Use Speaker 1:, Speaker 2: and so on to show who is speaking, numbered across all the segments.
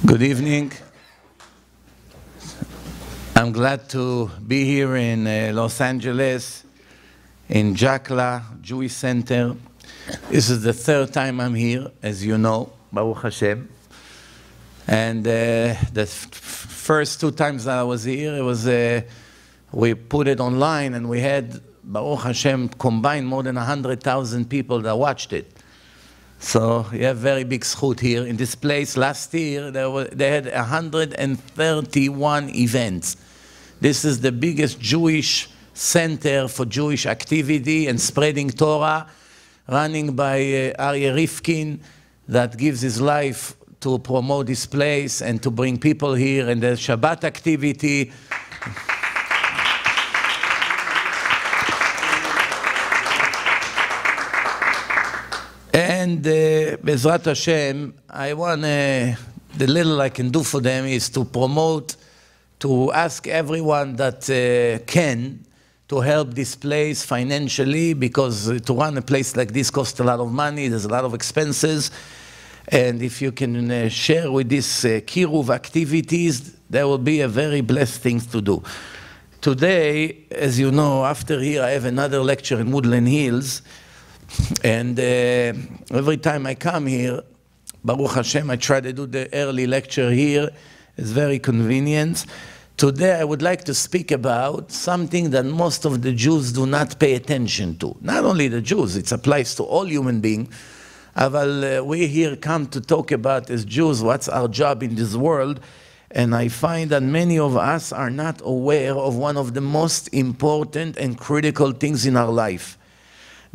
Speaker 1: Good evening. I'm glad to be here in Los Angeles, in JACLA, Jewish Center. This is the third time I'm here, as you know, Baruch Hashem. And the first two times that I was here, it was we put it online, and we had, Baruch Hashem, combined more than 100,000 people that watched it. So you have very big zchut here. In this place, last year, they had 131 events. This is the biggest Jewish center for Jewish activity and spreading Torah, running by Aryeh Rifkin, that gives his life to promote this place and to bring people here, and the Shabbat activity. And Bezrat Hashem, I want the little I can do for them is to promote, to ask everyone that can to help this place financially, because to run a place like this costs a lot of money, there's a lot of expenses. And if you can share with this Kiruv activities, there will be a very blessed thing to do. Today, as you know, after here I have another lecture in Woodland Hills. And every time I come here, Baruch Hashem, I try to do the early lecture here. It's very convenient. Today I would like to speak about something that most of the Jews do not pay attention to. Not only the Jews, it applies to all human beings. But we here come to talk about, as Jews, what's our job in this world. And I find that many of us are not aware of one of the most important and critical things in our life.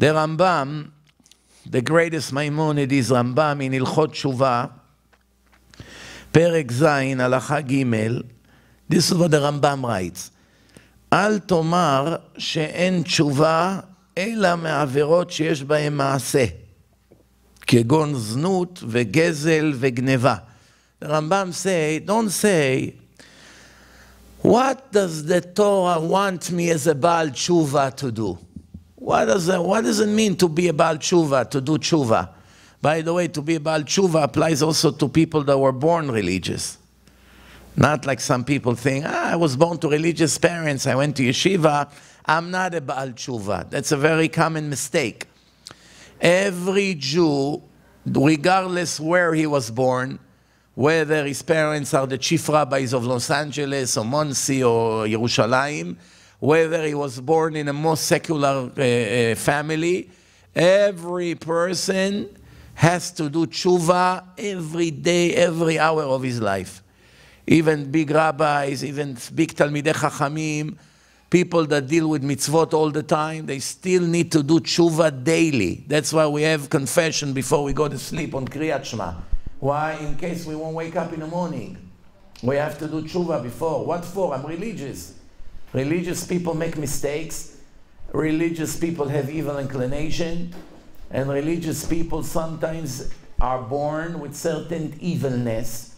Speaker 1: The Rambam, the greatest Maimonides Rambam in Ilchot Shuvah, Perek Zayin, Halacha Gimel, this is what the Rambam writes. Al tomar she'en tshuva ela me'averot sheyesh ba'hem ma'aseh, kegon znut vegezel vegneva. The Rambam say, don't say, what does the Torah want me as a Baal Tshuva to do? What does it mean to be a Baal Tshuva, to do Tshuva? By the way, to be a Baal Tshuva applies also to people that were born religious. Not like some people think, I was born to religious parents, I went to yeshiva, I'm not a Baal Tshuva. That's a very common mistake. Every Jew, regardless where he was born, whether his parents are the chief rabbis of Los Angeles or Monsey or Yerushalayim, whether he was born in a more secular family, every person has to do tshuva every day, every hour of his life. Even big rabbis, even big Talmidei Chachamim, people that deal with mitzvot all the time, they still need to do tshuva daily. That's why we have confession before we go to sleep on Kriyat Shema. Why? In case we won't wake up in the morning. We have to do tshuva before. What for? I'm religious. Religious people make mistakes. Religious people have evil inclination. And religious people sometimes are born with certain evilness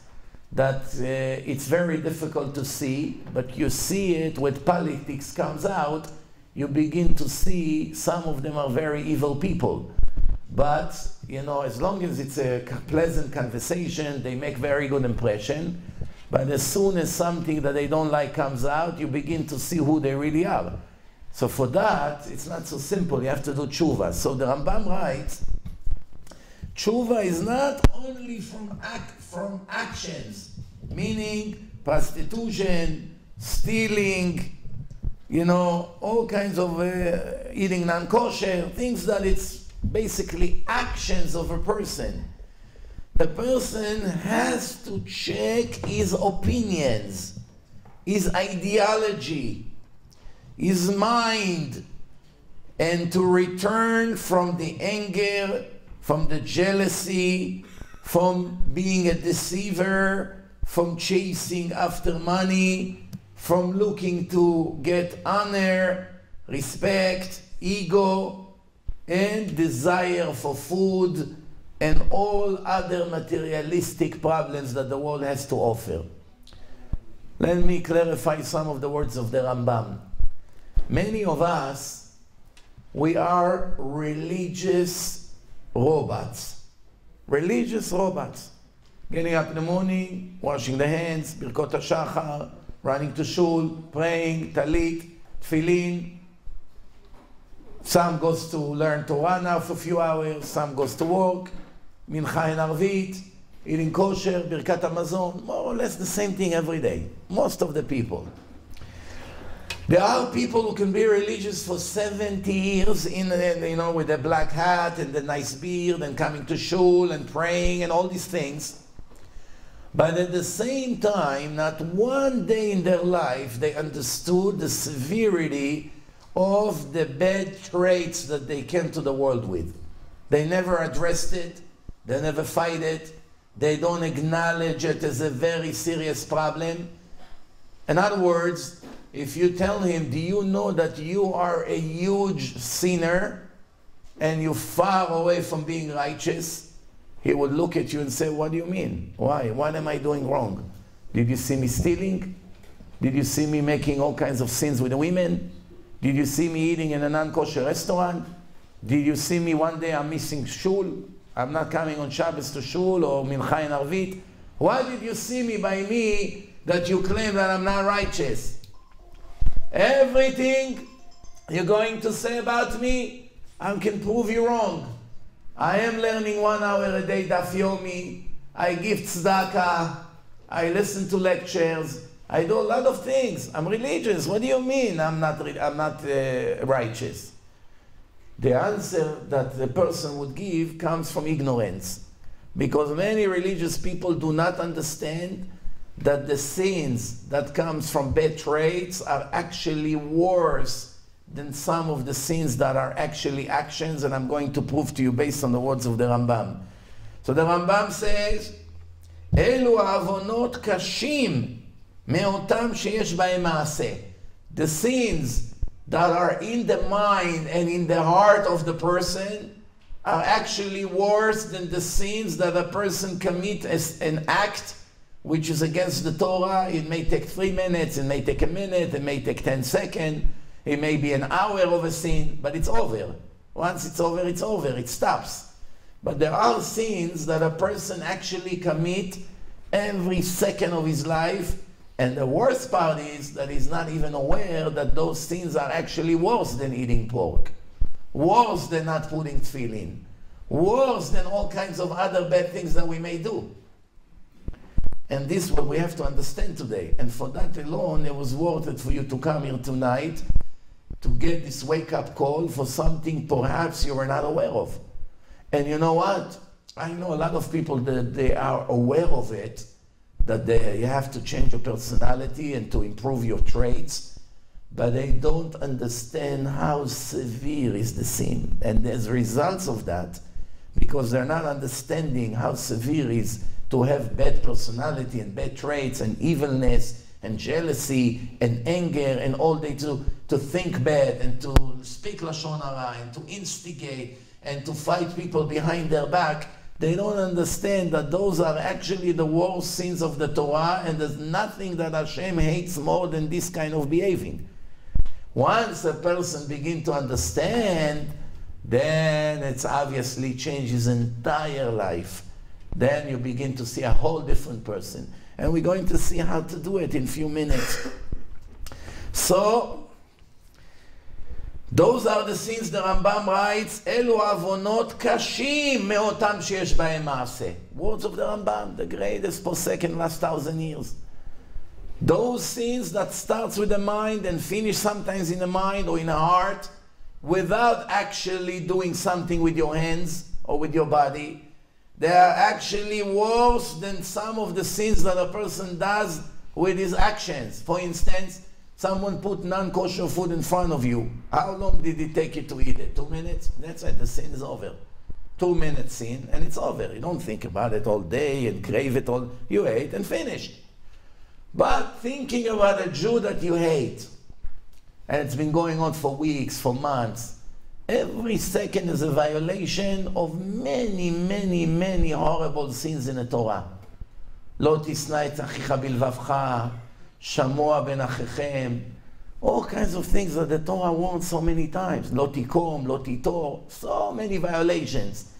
Speaker 1: that it's very difficult to see, but you see it when politics comes out, you begin to see some of them are very evil people. But, you know, as long as it's a pleasant conversation, they make very good impression. But as soon as something that they don't like comes out, you begin to see who they really are. So for that, it's not so simple. You have to do tshuva. So the Rambam writes, tshuva is not only from actions, meaning prostitution, stealing, you know, all kinds of eating non-kosher, things that it's basically actions of a person. The person has to check his opinions, his ideology, his mind, and to return from the anger, from the jealousy, from being a deceiver, from chasing after money, from looking to get honor, respect, ego, and desire for food, and all other materialistic problems that the world has to offer. Let me clarify some of the words of the Rambam. Many of us, we are religious robots. Religious robots. Getting up in the morning, washing the hands, Birkot HaShachar, running to shul, praying, talit, tefillin. Some goes to learn Torah now for a few hours, some goes to work, Mincha and Arvit, eating kosher, Birkat Hamazon, more or less the same thing every day. Most of the people. There are people who can be religious for 70 years, with a black hat and the nice beard and coming to shul and praying and all these things. But at the same time, not one day in their life they understood the severity of the bad traits that they came to the world with. They never addressed it, they never fight it, they don't acknowledge it as a very serious problem. In other words, if you tell him, do you know that you are a huge sinner and you're far away from being righteous? He would look at you and say, what do you mean? Why? What am I doing wrong? Did you see me stealing? Did you see me making all kinds of sins with the women? Did you see me eating in a non-kosher restaurant? Did you see me one day I'm missing shul? I'm not coming on Shabbos to shul or Mincha and Arvit? Why did you see me by me that you claim that I'm not righteous? Everything you're going to say about me, I can prove you wrong. I am learning 1 hour a day Daf Yomi. I give tzedakah. I listen to lectures. I do a lot of things. I'm religious. What do you mean I'm not righteous? The answer that the person would give comes from ignorance. Because many religious people do not understand that the sins that comes from bad traits are actually worse than some of the sins that are actually actions, and I'm going to prove to you based on the words of the Rambam. So the Rambam says, Elu avonot kashim me'otam sheyesh ba'em ma'aseh. The sins that are in the mind and in the heart of the person are actually worse than the sins that a person commit as an act which is against the Torah. It may take 3 minutes, it may take a minute, it may take 10 seconds, it may be an hour of a sin, but it's over. Once it's over, it stops. But there are sins that a person actually commit every second of his life, and the worst part is that he's not even aware that those sins are actually worse than eating pork, worse than not putting tefillin, worse than all kinds of other bad things that we may do. And this is what we have to understand today. And for that alone, it was worth it for you to come here tonight to get this wake-up call for something perhaps you were not aware of. And you know what? I know a lot of people that they are aware of it, that you have to change your personality and to improve your traits, but they don't understand how severe is the sin. And there's results of that, because they're not understanding how severe it is to have bad personality and bad traits and evilness and jealousy and anger and all day to think bad and to speak Lashon Hara and to instigate and to fight people behind their back. They don't understand that those are actually the worst sins of the Torah, and there's nothing that Hashem hates more than this kind of behaving. Once a person begins to understand, then it's obviously changed his entire life. Then you begin to see a whole different person. And we're going to see how to do it in a few minutes. So, those are the sins the Rambam writes, Elu avonot kashim me'otam sheyesh ba'em ma'aseh. Words of the Rambam, the greatest posek in the last 1,000 years. Those sins that starts with the mind and finish sometimes in the mind or in the heart, without actually doing something with your hands or with your body, they are actually worse than some of the sins that a person does with his actions. For instance, someone put non-kosher food in front of you. How long did it take you to eat it? 2 minutes? That's it, the sin is over. 2 minutes sin, and it's over. You don't think about it all day and crave it all. You ate and finished. But thinking about a Jew that you hate, and it's been going on for weeks, for months, every second is a violation of many, many, many horrible sins in the Torah. Lo tisna et achicha bilvavcha, shamoa ben achechem, all kinds of things that the Torah warns so many times. Lo tikom, lo titor, so many violations.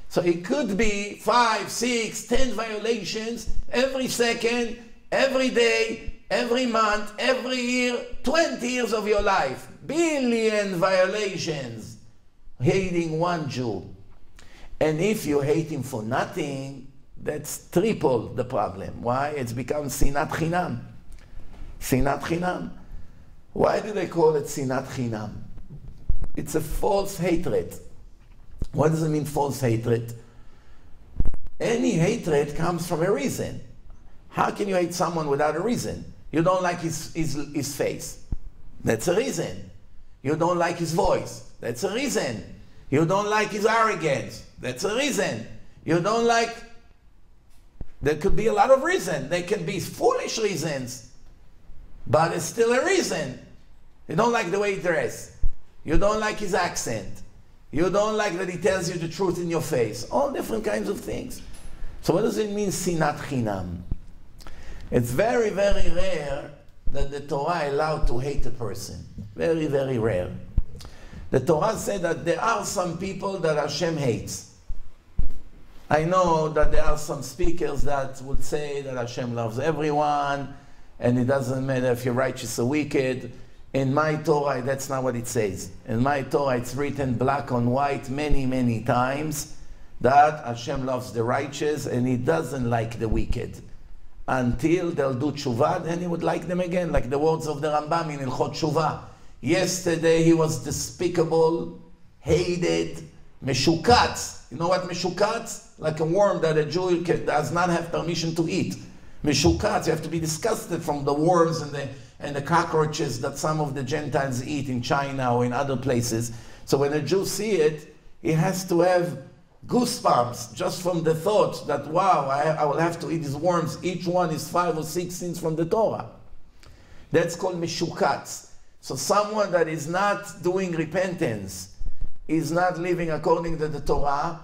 Speaker 1: So it could be 5, 6, 10 violations every second, every day, every month, every year, 20 years of your life. Billion violations, hating one Jew. And if you hate him for nothing, that's triple the problem. Why? It's become sinat chinam. Sinat chinam. Why do they call it sinat chinam? It's a false hatred. What does it mean, false hatred? Any hatred comes from a reason. How can you hate someone without a reason? You don't like his face. That's a reason. You don't like his voice. That's a reason. You don't like his arrogance. That's a reason. You don't like... There could be a lot of reasons. They can be foolish reasons, but it's still a reason. You don't like the way he dresses. You don't like his accent. You don't like that he tells you the truth in your face. All different kinds of things. So what does it mean, sinat chinam? It's very, very rare that the Torah allowed to hate a person. Very, very rare. The Torah said that there are some people that Hashem hates. I know that there are some speakers that would say that Hashem loves everyone, and it doesn't matter if you're righteous or wicked. In my Torah, that's not what it says. In my Torah, it's written black on white many, many times that Hashem loves the righteous and He doesn't like the wicked. Until they'll do tshuva, then He would like them again, like the words of the Rambam in Ilchot Tshuva. Yesterday he was despicable, hated, meshukatz. You know what meshukatz? Like a worm that a Jew does not have permission to eat. Meshukatz, you have to be disgusted from the worms and the cockroaches that some of the Gentiles eat in China or in other places. So when a Jew sees it, he has to have goosebumps just from the thought that, wow, I will have to eat these worms. Each one is 5 or 6 sins from the Torah. That's called meshukatz. So someone that is not doing repentance, is not living according to the Torah,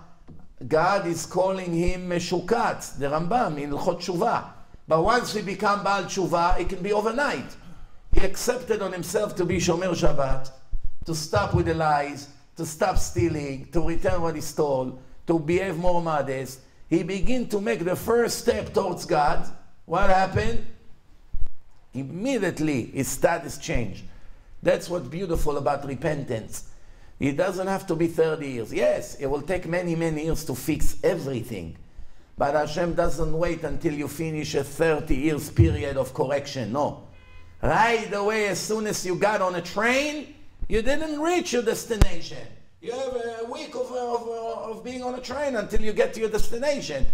Speaker 1: God is calling him meshukatz, the Rambam in Ilchot Tshuva. But once we become Baal Tshuva, it can be overnight. He accepted on himself to be Shomer Shabbat, to stop with the lies, to stop stealing, to return what he stole, to behave more modest. He began to make the first step towards God. What happened? Immediately his status changed. That's what's beautiful about repentance. It doesn't have to be 30 years. Yes, it will take many, many years to fix everything. But Hashem doesn't wait until you finish a 30 years period of correction. No. Right away, as soon as you got on a train, you didn't reach your destination. You have a week of being on a train until you get to your destination.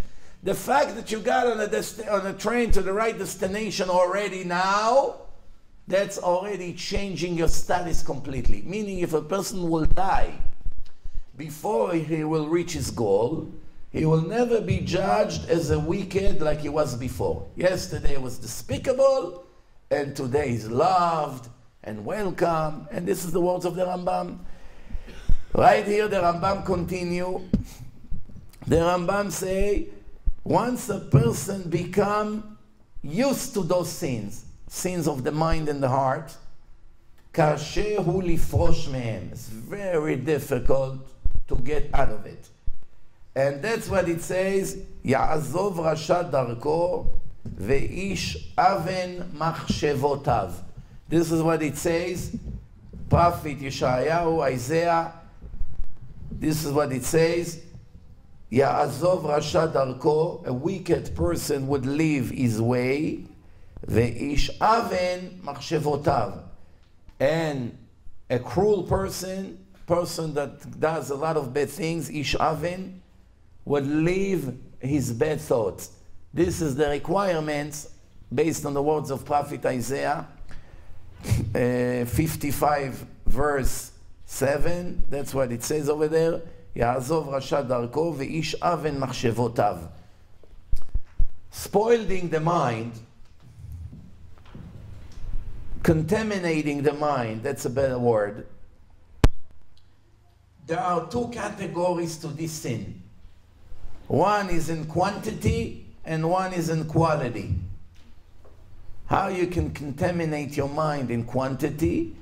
Speaker 1: The fact that you got on a train to the right destination already now, that's already changing your status completely. Meaning if a person will die before he will reach his goal, he will never be judged as a wicked like he was before. Yesterday was despicable, and today is loved and welcome. And this is the words of the Rambam. Right here the Rambam continue. The Rambam say, once a person become used to those sins of the mind and the heart, קשה הוא לפרוש מהם. It's very difficult to get out of it. And that's what it says, יעזוב רשע דרכו ואיש אבן מחשבותיו. This is what it says, Prophet Yeshayahu, Isaiah, this is what it says, יעזוב רשע דרכו, a wicked person would leave his way, ואיש אבן מחשבותיו, and a cruel person that does a lot of bad things, איש אבן, would leave his bad thoughts. This is the requirements based on the words of Prophet Isaiah, 55 verse 7, that's what it says over there, יעזוב רשע דרכו ואיש אבן מחשבותיו. Spoiling the mind, contaminating the mind, that's a better word. There are two categories to this sin. One is in quantity and one is in quality. How you can contaminate your mind in quantity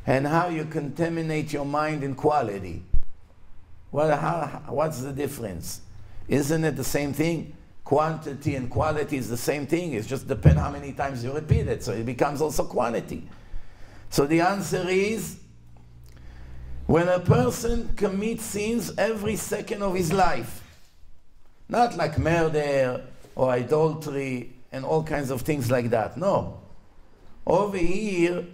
Speaker 1: and how you contaminate your mind in quality. What's the difference? Isn't it the same thing? Quantity and quality is the same thing. It just depends how many times you repeat it. So it becomes also quantity. So the answer is, when a person commits sins every second of his life, not like murder or adultery and all kinds of things like that. No. Over here,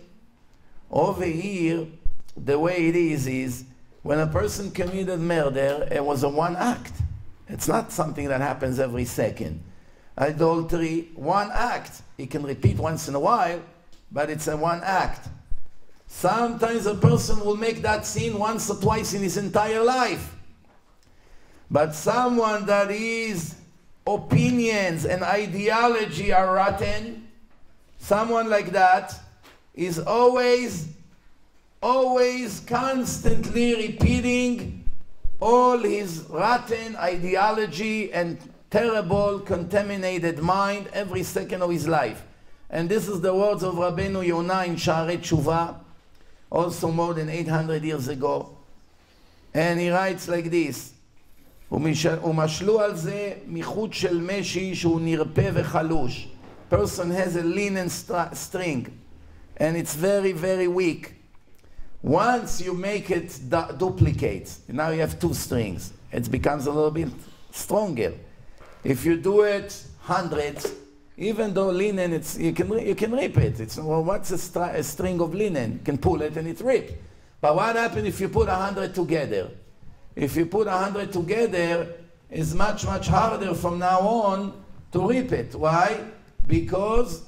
Speaker 1: the way it is when a person committed murder, it was a one act. It's not something that happens every second. Adultery, one act. It can repeat once in a while, but it's a one act. Sometimes a person will make that sin once or twice in his entire life. But someone that his opinions and ideology are rotten, someone like that is always constantly repeating all his rotten ideology and terrible, contaminated mind every second of his life. And this is the words of Rabbeinu Yonah in Sha'arei Tshuva, also more than 800 years ago. And he writes like this, ומשלו על זה מחוט של משי שהוא נרפה וחלוש. Person has a linen string, and it's very, very weak. Once you make it duplicate, now you have two strings. It becomes a little bit stronger. If you do it hundreds, even though linen, you can rip it. Well, what's a string of linen? You can pull it and it's ripped. But what happens if you put 100 together? If you put 100 together, it's much, much harder from now on to rip it. Why? Because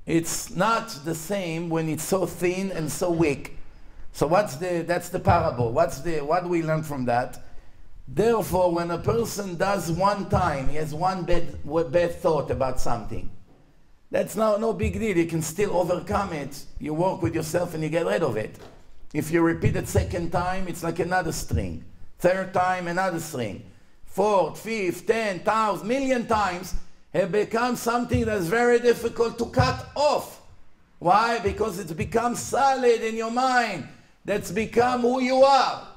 Speaker 1: it's not the same when it's so thin and so weak. So that's the parable. What do we learn from that? Therefore, when a person does one time, he has one bad thought about something, that's no big deal. You can still overcome it. You work with yourself and you get rid of it. If you repeat it second time, it's like another string. Third time, another string. Fourth, fifth, 10,000, million times, it becomes something that's very difficult to cut off. Why? Because it's become solid in your mind. That's become who you are.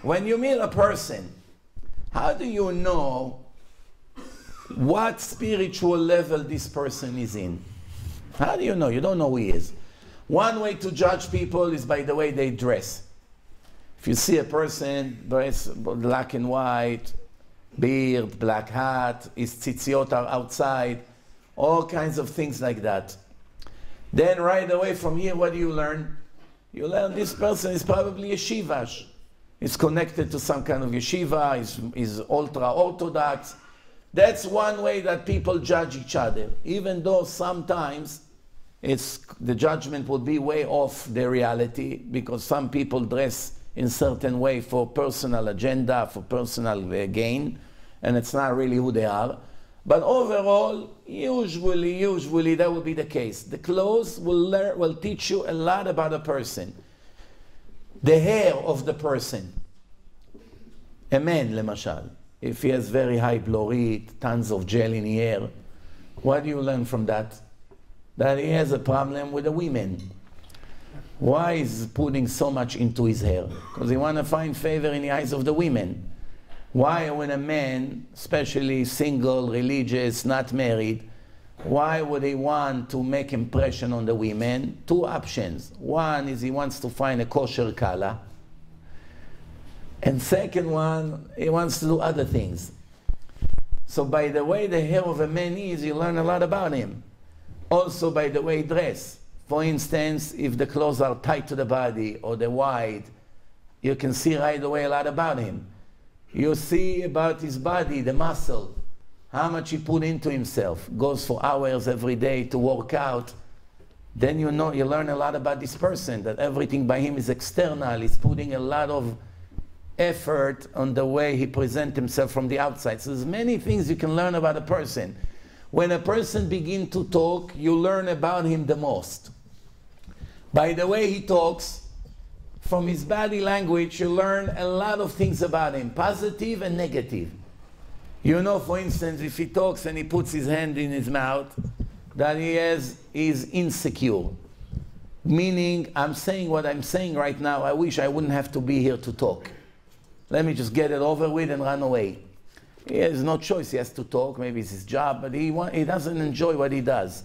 Speaker 1: When you meet a person, how do you know what spiritual level this person is in? How do you know? You don't know who he is. One way to judge people is by the way they dress. If you see a person dressed black and white, beard, black hat, his tzitziot are outside, all kinds of things like that. Then right away from here, what do you learn? You learn this person is probably a yeshivash. He's connected to some kind of yeshiva, he's ultra-orthodox. That's one way that people judge each other, even though sometimes the judgment will be way off the reality, because some people dress in certain way for personal agenda, for personal gain, and it's not really who they are. But overall, usually that will be the case. The clothes will teach you a lot about a person. The hair of the person. A man, lemashal, if he has very high blorit, tons of gel in the hair, what do you learn from that? That he has a problem with the women. Why is he putting so much into his hair? Because he wants to find favor in the eyes of the women. Why, when a man, especially single, religious, not married, why would he want to make impression on the women? Two options. One is he wants to find a kosher kala. And second one, he wants to do other things. So by the way the hair of a man is, you learn a lot about him. Also by the way he dress. For instance, if the clothes are tight to the body or they're wide, you can see right away a lot about him. You see about his body, the muscle, how much he put into himself, goes for hours every day to work out. Then you learn a lot about this person, that everything by him is external. He's putting a lot of effort on the way he presents himself from the outside. So there's many things you can learn about a person. When a person begins to talk, you learn about him the most. By the way he talks, from his body language, you learn a lot of things about him, positive and negative. You know, for instance, if he talks and he puts his hand in his mouth, that he's insecure. Meaning, I'm saying what I'm saying right now, I wish I wouldn't have to be here to talk. Let me just get it over with and run away. He has no choice. He has to talk. Maybe it's his job, but he doesn't enjoy what he does.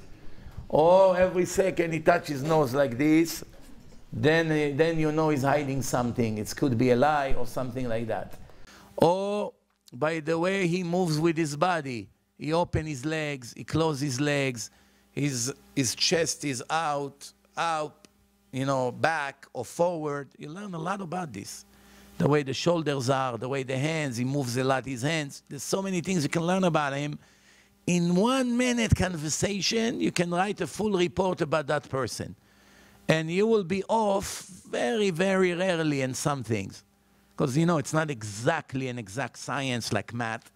Speaker 1: Or every second he touches his nose like this, then you know he's hiding something. It could be a lie or something like that. Or by the way he moves with his body. He opens his legs, he closes his legs, his chest is out, you know, back or forward. You learn a lot about this. The way the shoulders are, the way the hands, he moves a lot his hands. There's so many things you can learn about him. In 1 minute conversation, you can write a full report about that person. And you will be off very, very rarely in some things. Because, you know, it's not exactly an exact science like math.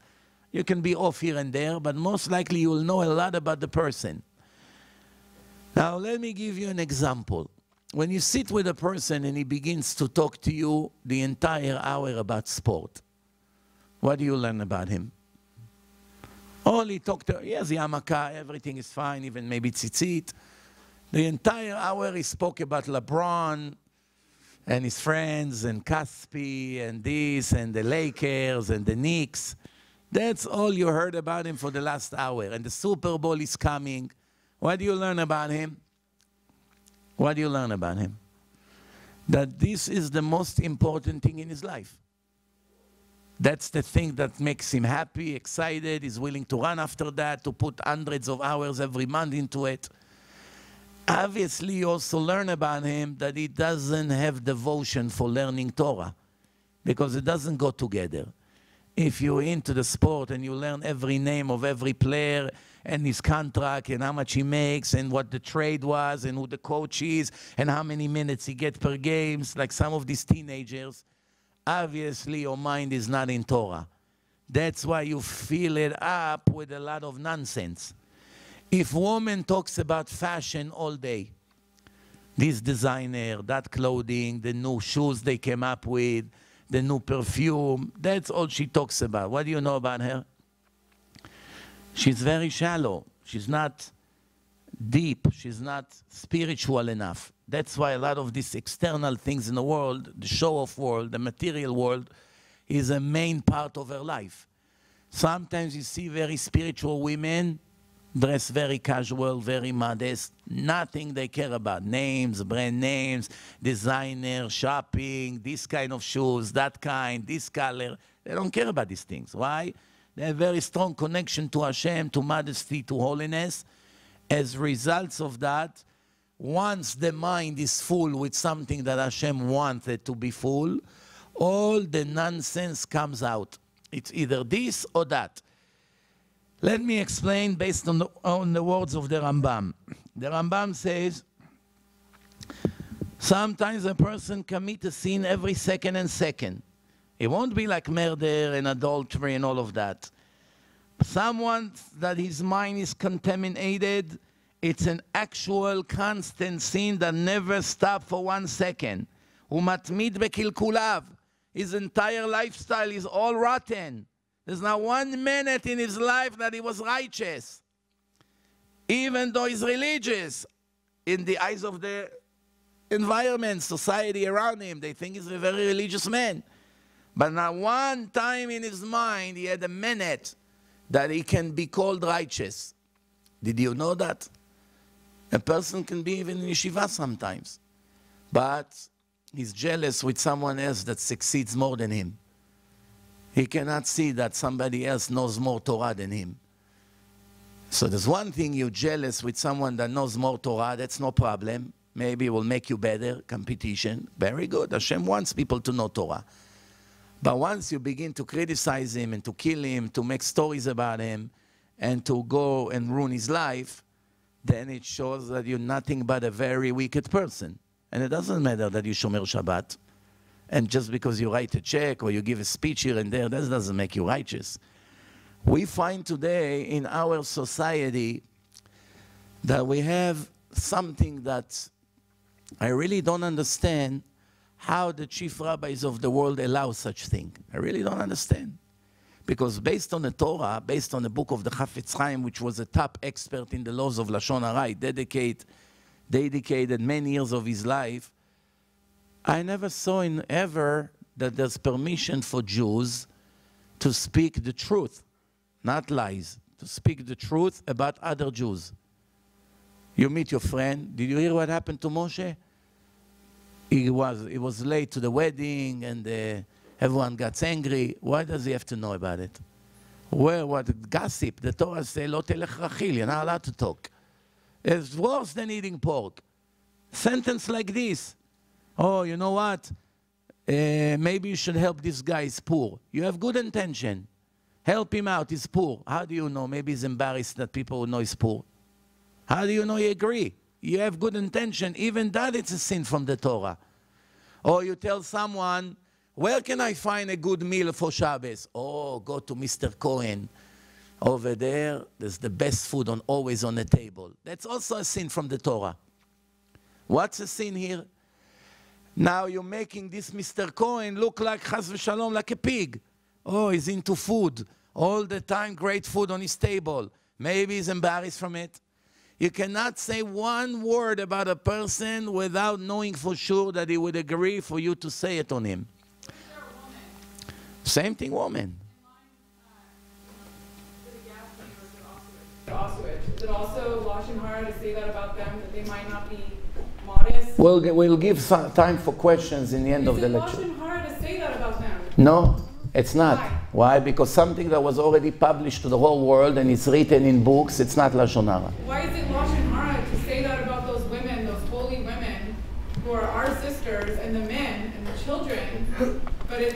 Speaker 1: You can be off here and there, but most likely you will know a lot about the person. Now, let me give you an example. When you sit with a person and he begins to talk to you the entire hour about sport, what do you learn about him? Only talk to, he has yarmulke, everything is fine, even maybe tzitzit. The entire hour he spoke about LeBron and his friends and Caspi and this and the Lakers and the Knicks. That's all you heard about him for the last hour. And the Super Bowl is coming. What do you learn about him? What do you learn about him? That this is the most important thing in his life. That's the thing that makes him happy, excited, he's willing to run after that, to put hundreds of hours every month into it. Obviously, you also learn about him that he doesn't have devotion for learning Torah, because it doesn't go together. If you're into the sport and you learn every name of every player and his contract and how much he makes and what the trade was and who the coach is and how many minutes he gets per games, like some of these teenagers, obviously your mind is not in Torah. That's why you fill it up with a lot of nonsense. If a woman talks about fashion all day, this designer, that clothing, the new shoes they came up with, the new perfume, that's all she talks about. What do you know about her? She's very shallow. She's not deep. She's not spiritual enough. That's why a lot of these external things in the world, the show-off world, the material world, is a main part of her life. Sometimes you see very spiritual women dress very casual, very modest, nothing they care about. Names, brand names, designer, shopping, this kind of shoes, that kind, this color. They don't care about these things. Why? They have very strong connection to Hashem, to modesty, to holiness. As results of that, once the mind is full with something that Hashem wanted to be full, all the nonsense comes out. It's either this or that. Let me explain based on the words of the Rambam. The Rambam says, sometimes a person commits a sin every second and second. It won't be like murder and adultery and all of that. Someone that his mind is contaminated, it's an actual constant sin that never stops for 1 second. Umatmid bekilkulav. His entire lifestyle is all rotten. There's not 1 minute in his life that he was righteous. Even though he's religious, in the eyes of the environment, society around him, they think he's a very religious man. But not 1 time in his mind he had a minute that he can be called righteous. Did you know that? A person can be even in yeshiva sometimes, but he's jealous with someone else that succeeds more than him. He cannot see that somebody else knows more Torah than him. So there's one thing, you're jealous with someone that knows more Torah, that's no problem. Maybe it will make you better, competition. Very good. Hashem wants people to know Torah. But once you begin to criticize him and to kill him, to make stories about him, and to go and ruin his life, then it shows that you're nothing but a very wicked person. And it doesn't matter that you shomer Shabbat. And just because you write a check or you give a speech here and there, that doesn't make you righteous. We find today in our society that we have something that I really don't understand, how the chief rabbis of the world allow such thing. I really don't understand. Because based on the Torah, based on the book of the Chafetz Chaim, which was a top expert in the laws of Lashon Hara, dedicated many years of his life, I never saw ever that there's permission for Jews to speak the truth, not lies, to speak the truth about other Jews. You meet your friend. Did you hear what happened to Moshe? He was late to the wedding, and everyone got angry. Why does he have to know about it? What gossip? The Torah says, "Lo telech rachil." You're not allowed to talk. It's worse than eating pork. Sentence like this. Oh, you know what? Maybe you should help this guy. He's poor. You have good intention. Help him out. He's poor. How do you know? Maybe he's embarrassed that people will know he's poor. How do you know you agree? You have good intention. Even that, it's a sin from the Torah. Or you tell someone, where can I find a good meal for Shabbos? Oh, go to Mr. Cohen. Over there, there's the best food always on the table. That's also a sin from the Torah. What's the sin here? Now you're making this Mr. Cohen look like, chas v'shalom, like a pig. Oh, he's into food. All the time, great food on his table. Maybe he's embarrassed from it. You cannot say one word about a person without knowing for sure that he would agree for you to say it on him. Same thing, woman.
Speaker 2: Is it also lashon hara to say that about them, that they might not be modest?
Speaker 1: We'll give some time for questions in the end of the lecture.
Speaker 2: Is it lashon hara to say that about them?
Speaker 1: No, it's not.
Speaker 2: Why?
Speaker 1: Why? Because something that was already published to the whole world and it's written in books, it's not lashon hara.
Speaker 2: Why is it lashon hara to say that about those women, those holy women, who are our sisters, and the men and the children? But it's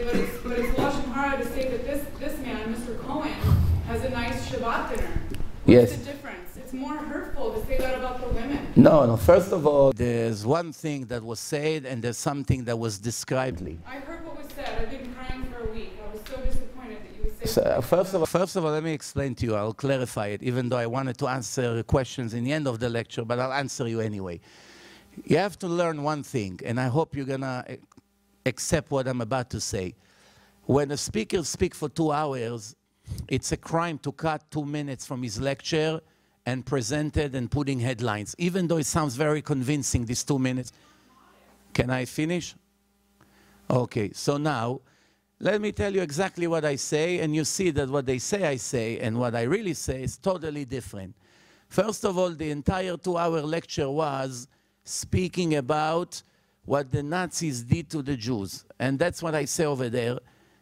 Speaker 2: lashon hara to say that this man, Mr. Cohen, has a nice Shabbat dinner. What's the difference? It's more hurtful to say that about the women.
Speaker 1: No. First of all, there's one thing that was said and there's something that was described.
Speaker 2: I heard what was said. I've been crying for a week. I was so disappointed that you would say
Speaker 1: So, first of all, let me explain to you. I'll clarify it, even though I wanted to answer questions in the end of the lecture, but I'll answer you anyway. You have to learn one thing, and I hope you're going to accept what I'm about to say. When a speaker speaks for 2 hours, it's a crime to cut 2 minutes from his lecture and present it and putting headlines, even though it sounds very convincing, these 2 minutes. Can I finish? Okay, so now, let me tell you exactly what I say, and you see that what they say I say, and what I really say is totally different. First of all, the entire 2-hour lecture was speaking about what the Nazis did to the Jews. And that's what I say over there,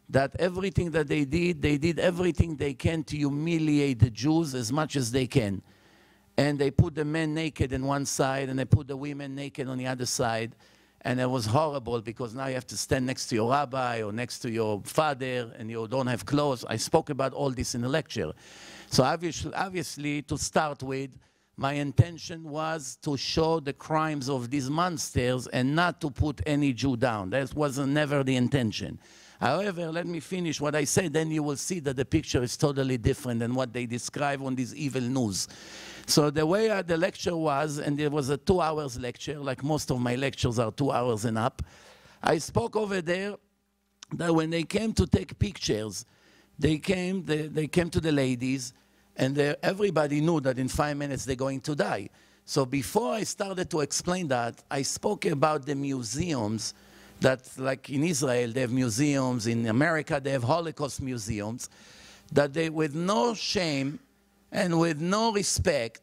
Speaker 1: that everything that they did everything they can to humiliate the Jews as much as they can. And they put the men naked on one side, and they put the women naked on the other side. And it was horrible, because now you have to stand next to your rabbi or next to your father, and you don't have clothes. I spoke about all this in the lecture. So obviously, to start with, my intention was to show the crimes of these monsters and not to put any Jew down. That was never the intention. However, let me finish what I said, then you will see that the picture is totally different than what they describe on this evil news. So the way the lecture was, and it was a 2 hours lecture, like most of my lectures are 2 hours and up, I spoke over there that when they came to take pictures, they came to the ladies, and everybody knew that in 5 minutes they're going to die. So before I started to explain that, I spoke about the museums that, like in Israel, they have museums, in America they have Holocaust museums, that they, with no shame and with no respect,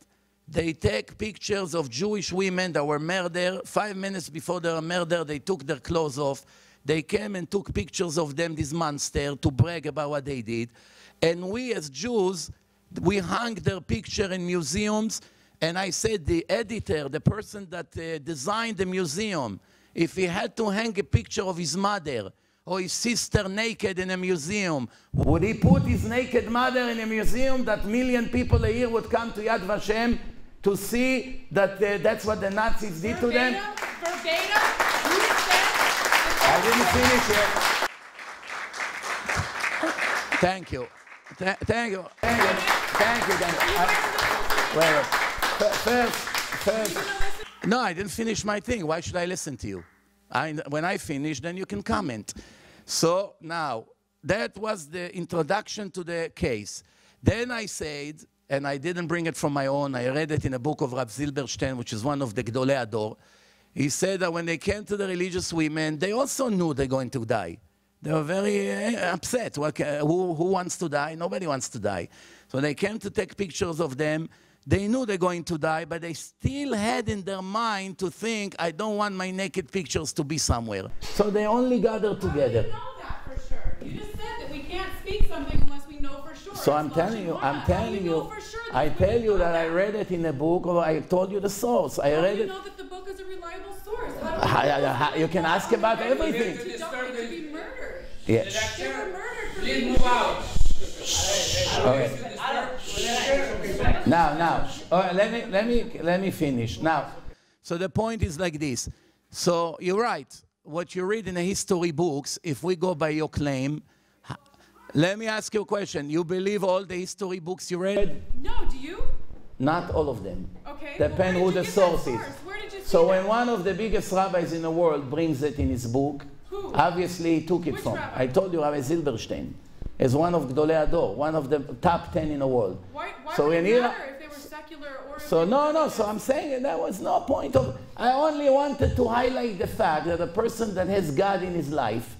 Speaker 1: they take pictures of Jewish women that were murdered. 5 minutes before they were murdered, they took their clothes off. They came and took pictures of them, this monster, to brag about what they did. And we as Jews, we hung their picture in museums, and I said the editor, the person that designed the museum, if he had to hang a picture of his mother or his sister naked in a museum, would he put his naked mother in a museum that 1 million people a year would come to Yad Vashem to see that that's what the Nazis did to them?
Speaker 2: Verbatim, you said...
Speaker 1: I didn't finish yet. Thank you. Thank you. First. No, I didn't finish my thing. Why should I listen to you? When I finish, then you can comment. So now, that was the introduction to the case. Then I said, and I didn't bring it from my own, I read it in a book of Rav Zilberstein, which is one of the Gdolei Ador. He said that when they came to the religious women, they also knew they're going to die. They were very upset. Who wants to die? Nobody wants to die. So they came to take pictures of them. They knew they're going to die, but they still had in their mind to think, I don't want my naked pictures to be somewhere. So they only gathered together.
Speaker 2: How do we know that for sure? You just said that we can't speak something unless we know for sure.
Speaker 1: So I'm telling you, I tell you that I read it in a book, or I told you the source. I read it.
Speaker 2: How do you know that the book is a reliable source?
Speaker 1: You can ask about everything.
Speaker 2: They could be murdered.
Speaker 1: Yeah.
Speaker 2: They were murdered for
Speaker 3: Please
Speaker 2: being
Speaker 3: move out.
Speaker 1: Now, let me finish. Now, so the point is like this. So you're right. What you read in the history books, if we go by your claim, let me ask you a question. You believe all the history books you read?
Speaker 2: No, do you?
Speaker 1: Not all of them.
Speaker 2: Okay.
Speaker 1: Depend who the source is.
Speaker 2: Where did you see
Speaker 1: So
Speaker 2: that?
Speaker 1: when one of the biggest rabbis in the world brings it in his book,
Speaker 2: Who?
Speaker 1: obviously he took it
Speaker 2: Which
Speaker 1: from.
Speaker 2: rabbi?
Speaker 1: I told you Rabbi Zilberstein is one of Gdolei Ador, one of the top 10 in the world.
Speaker 2: Why
Speaker 1: So
Speaker 2: would
Speaker 1: in
Speaker 2: it
Speaker 1: Iran-
Speaker 2: matter if they were secular or if
Speaker 1: So
Speaker 2: they were
Speaker 1: no,
Speaker 2: religious?
Speaker 1: so I'm saying there was no point of, I only wanted to highlight the fact that a person that has God in his life,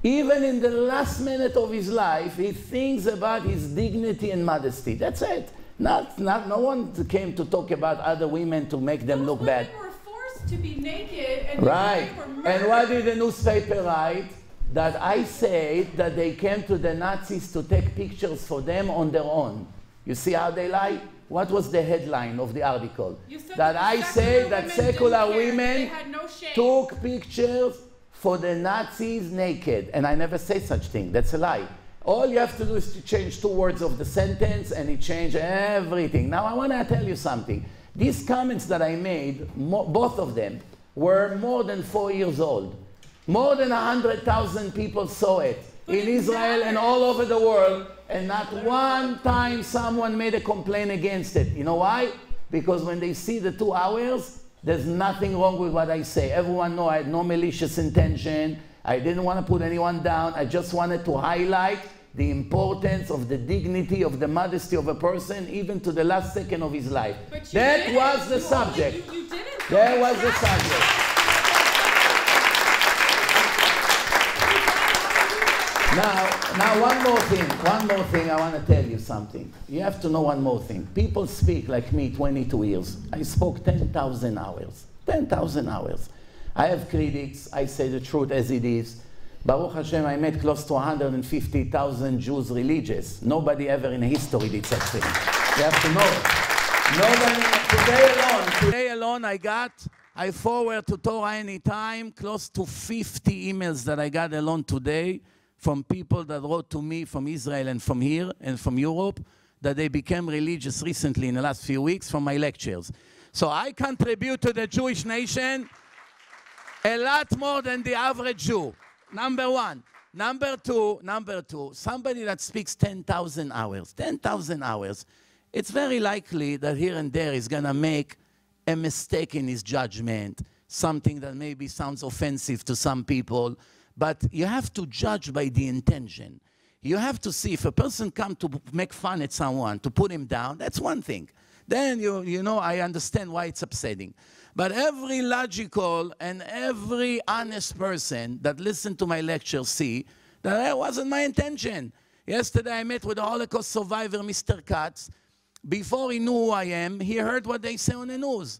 Speaker 1: even in the last minute of his life, he thinks about his dignity and modesty. That's it. No one came to talk about other women to make them look bad.
Speaker 2: Women were forced to be naked and
Speaker 1: Right.
Speaker 2: they were murdered.
Speaker 1: And what did the newspaper write? That I said that they came to the Nazis to take pictures for them on their own. You see how they lie? What was the headline of the article?
Speaker 2: You said
Speaker 1: That I said that secular
Speaker 2: They
Speaker 1: women
Speaker 2: had no shame.
Speaker 1: took pictures for the Nazis naked. And I never say such thing. That's a lie. All you have to do is to change 2 words of the sentence and it changed everything. Now I want to tell you something. These comments that I made, both of them, were more than 4 years old. More than 100,000 people saw it in Israel and all over the world, and not one time someone made a complaint against it. You know why? Because when they see the 2 hours, there's nothing wrong with what I say. Everyone knows I had no malicious intention. I didn't want to put anyone down. I just wanted to highlight the importance of the dignity, of the modesty of a person, even to the last second of his life.
Speaker 2: But
Speaker 1: That
Speaker 2: you
Speaker 1: was the
Speaker 2: didn't.
Speaker 1: subject.
Speaker 2: You didn't.
Speaker 1: That was the subject. Now, one more thing, I want to tell you something. You have to know one more thing. People speak like me 22 years. I spoke 10,000 hours. 10,000 hours. I have critics. I say the truth as it is. Baruch Hashem, I met close to 150,000 Jews religious. Nobody ever in history did such thing. You have to know it. Today alone, I forward to Torah Anytime close to 50 emails that I got alone today from people that wrote to me from Israel and from here and from Europe, that they became religious recently in the last few weeks from my lectures. So I contribute to the Jewish nation a lot more than the average Jew. Number one. Number two, somebody that speaks 10,000 hours, it's very likely that here and there is going to make a mistake in his judgment, something that maybe sounds offensive to some people. But you have to judge by the intention. You have to see if a person comes to make fun at someone, to put him down, that's one thing. Then, you know, I understand why it's upsetting. But every logical and every honest person that listened to my lecture see that that wasn't my intention. Yesterday I met with a Holocaust survivor, Mr. Katz. Before he knew who I am, he heard what they say on the news.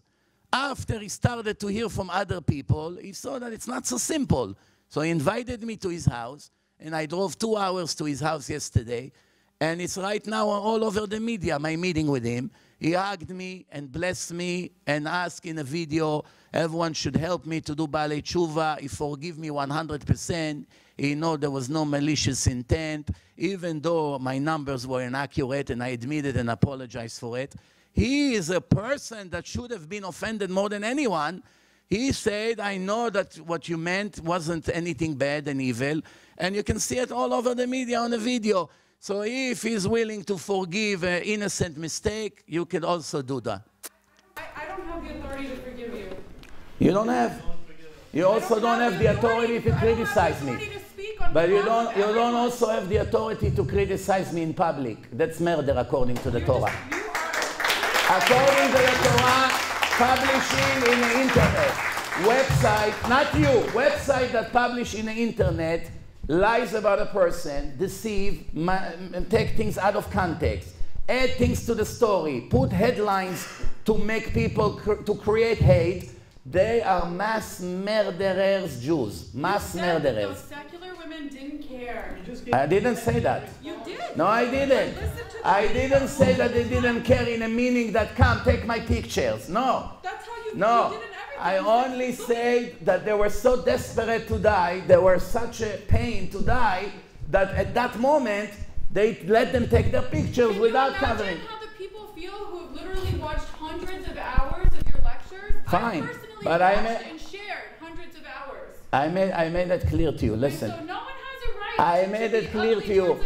Speaker 1: After he started to hear from other people, he saw that it's not so simple. So he invited me to his house, and I drove 2 hours to his house yesterday, and it's right now all over the media, my meeting with him. He hugged me and blessed me and asked in a video, everyone should help me to do Baalei Tshuva. He forgive me 100%. He know there was no malicious intent, even though my numbers were inaccurate, and I admitted and apologized for it. He is a person that should have been offended more than anyone. He said, I know that what you meant wasn't anything bad and evil, and you can see it all over the media on the video. So if he's willing to forgive an innocent mistake, you can also do that.
Speaker 2: I don't have the authority to forgive you.
Speaker 1: You don't have. You also don't have the authority to criticize me. But you don't also have the authority to criticize me in public. That's murder according to the Torah. According to the Torah, publishing in the internet, website, not you, website that publish in the internet lies about a person, deceive, take things out of context, add things to the story, put headlines to make people, to create hate, they are mass murderers, Jews. Mass murderers.
Speaker 2: Those secular women didn't care.
Speaker 1: I didn't say that.
Speaker 2: You did.
Speaker 1: No, I didn't. I didn't say that they didn't care in a meaning that, come, take my pictures. No.
Speaker 2: That's how you,
Speaker 1: No.
Speaker 2: you did in everything.
Speaker 1: I only said that they were so desperate to die, they were such a pain to die, that at that moment, they let them take their pictures without covering.
Speaker 2: Can you imagine how the people feel who have literally watched hundreds of hours of your lectures?
Speaker 1: Fine,
Speaker 2: I personally
Speaker 1: but
Speaker 2: watched
Speaker 1: I
Speaker 2: and shared hundreds of hours.
Speaker 1: I made that clear to you. Listen.
Speaker 2: And so no one has a right
Speaker 1: I made it clear to you.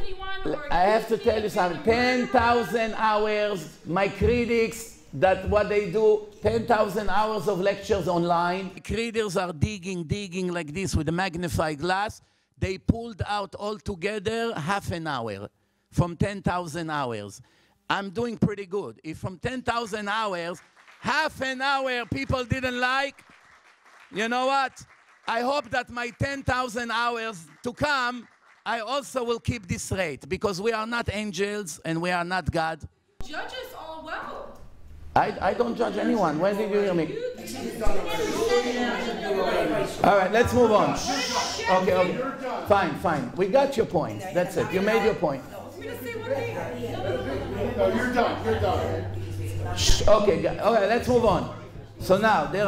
Speaker 1: I have to tell you something. 10,000 hours, my critics, that what they do, 10,000 hours of lectures online. Critics are digging like this with a magnifying glass. They pulled out altogether half an hour from 10,000 hours. I'm doing pretty good. If from 10,000 hours, half an hour people didn't like, you know what? I hope that my 10,000 hours to come, I also will keep this rate, because we are not angels and we are not God.
Speaker 2: Judge us all well.
Speaker 1: I don't judge anyone. When did you hear me? All right, let's move on. Okay. Fine. We got your point. That's it. You made your point.
Speaker 2: I'm going to say one thing.
Speaker 3: No, you're done.
Speaker 1: Okay, let's move on. So now, the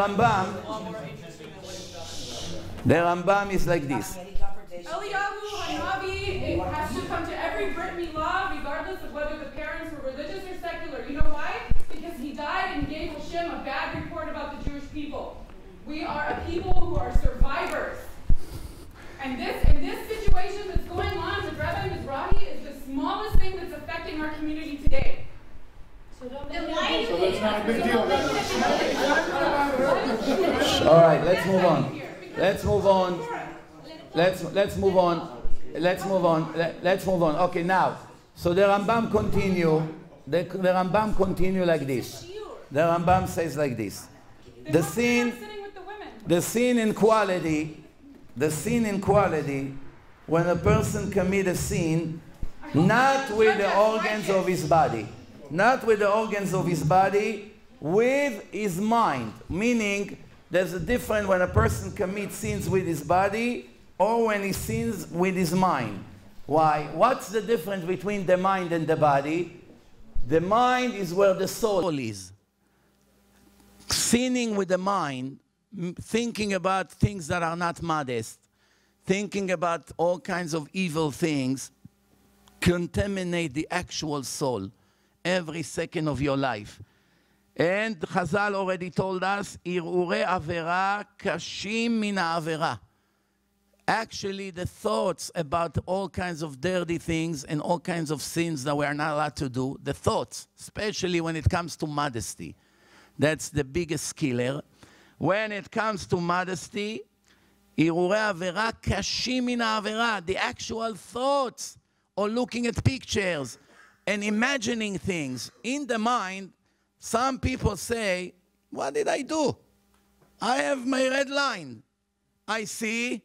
Speaker 1: Rambam is like this.
Speaker 2: Eliyahu Hanavi, it has to come to every Brit Milah, regardless of whether the parents were religious or secular. You know why? Because he died and gave Hashem a bad report about the Jewish people. We are a people who are survivors. And this situation that's going on with Rabbi Mizrahi is the smallest thing that's affecting our community today.
Speaker 3: So that's not a big deal.
Speaker 1: All right, let's move on. Let's move on. Okay, now, so the Rambam continue. The Rambam continue like this. The Rambam says like this. The sin in quality, when a person commits a sin, not with the organs of his body, with his mind. Meaning, there's a difference when a person commits sins with his body or when he sins with his mind. Why? What's the difference between the mind and the body? The mind is where the soul is. Sinning with the mind, thinking about things that are not modest, thinking about all kinds of evil things, contaminate the actual soul every second of your life. And Chazal already told us, Irure Avera kashim min ha'avera. Actually, the thoughts about all kinds of dirty things and all kinds of sins that we are not allowed to do, the thoughts, especially when it comes to modesty, that's the biggest killer. When it comes to modesty, Irure Avera kashim min ha'avera, the actual thoughts, or looking at pictures and imagining things in the mind. Some people say, what did I do? I have my red line. I see,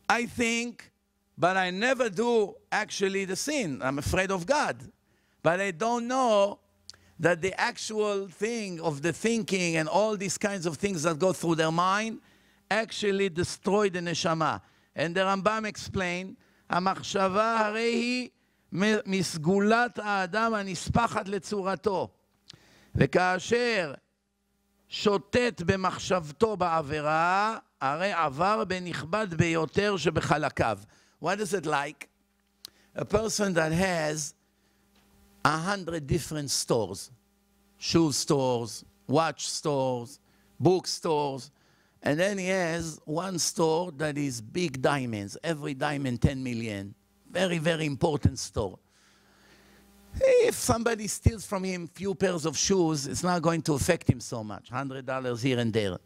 Speaker 1: I think, but I never do actually the sin. I'm afraid of God. But I don't know that the actual thing of the thinking and all these kinds of things that go through their mind actually destroy the neshama. And the Rambam explained, המחשבה הרי היא מסגולת האדם הנספחת לצורתו. וכאשר שוטט במחשבתו בעבירה, הרי עבר בנכבד ביותר שבחלקיו. What is it like? A person that has 100 different stores, shoe stores, watch stores, book stores, and then he has one store that is big diamonds, every diamond 10 million. Very, very important store. If somebody steals from him a few pairs of shoes, it's not going to affect him so much, $100 here and there.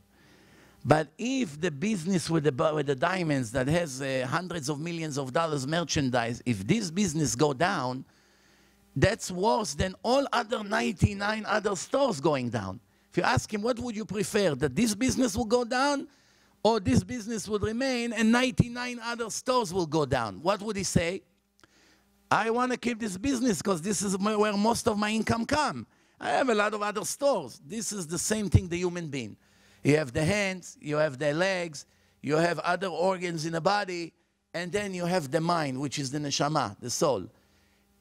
Speaker 1: But if the business with the diamonds that has hundreds of millions of dollars merchandise, if this business go down, that's worse than all other 99 other stores going down. If you ask him, what would you prefer, that this business will go down or this business would remain and 99 other stores will go down. What would he say? I want to keep this business because this is where most of my income comes. I have a lot of other stores. This is the same thing, the human being. You have the hands, you have the legs, you have other organs in the body, and then you have the mind, which is the neshama, the soul.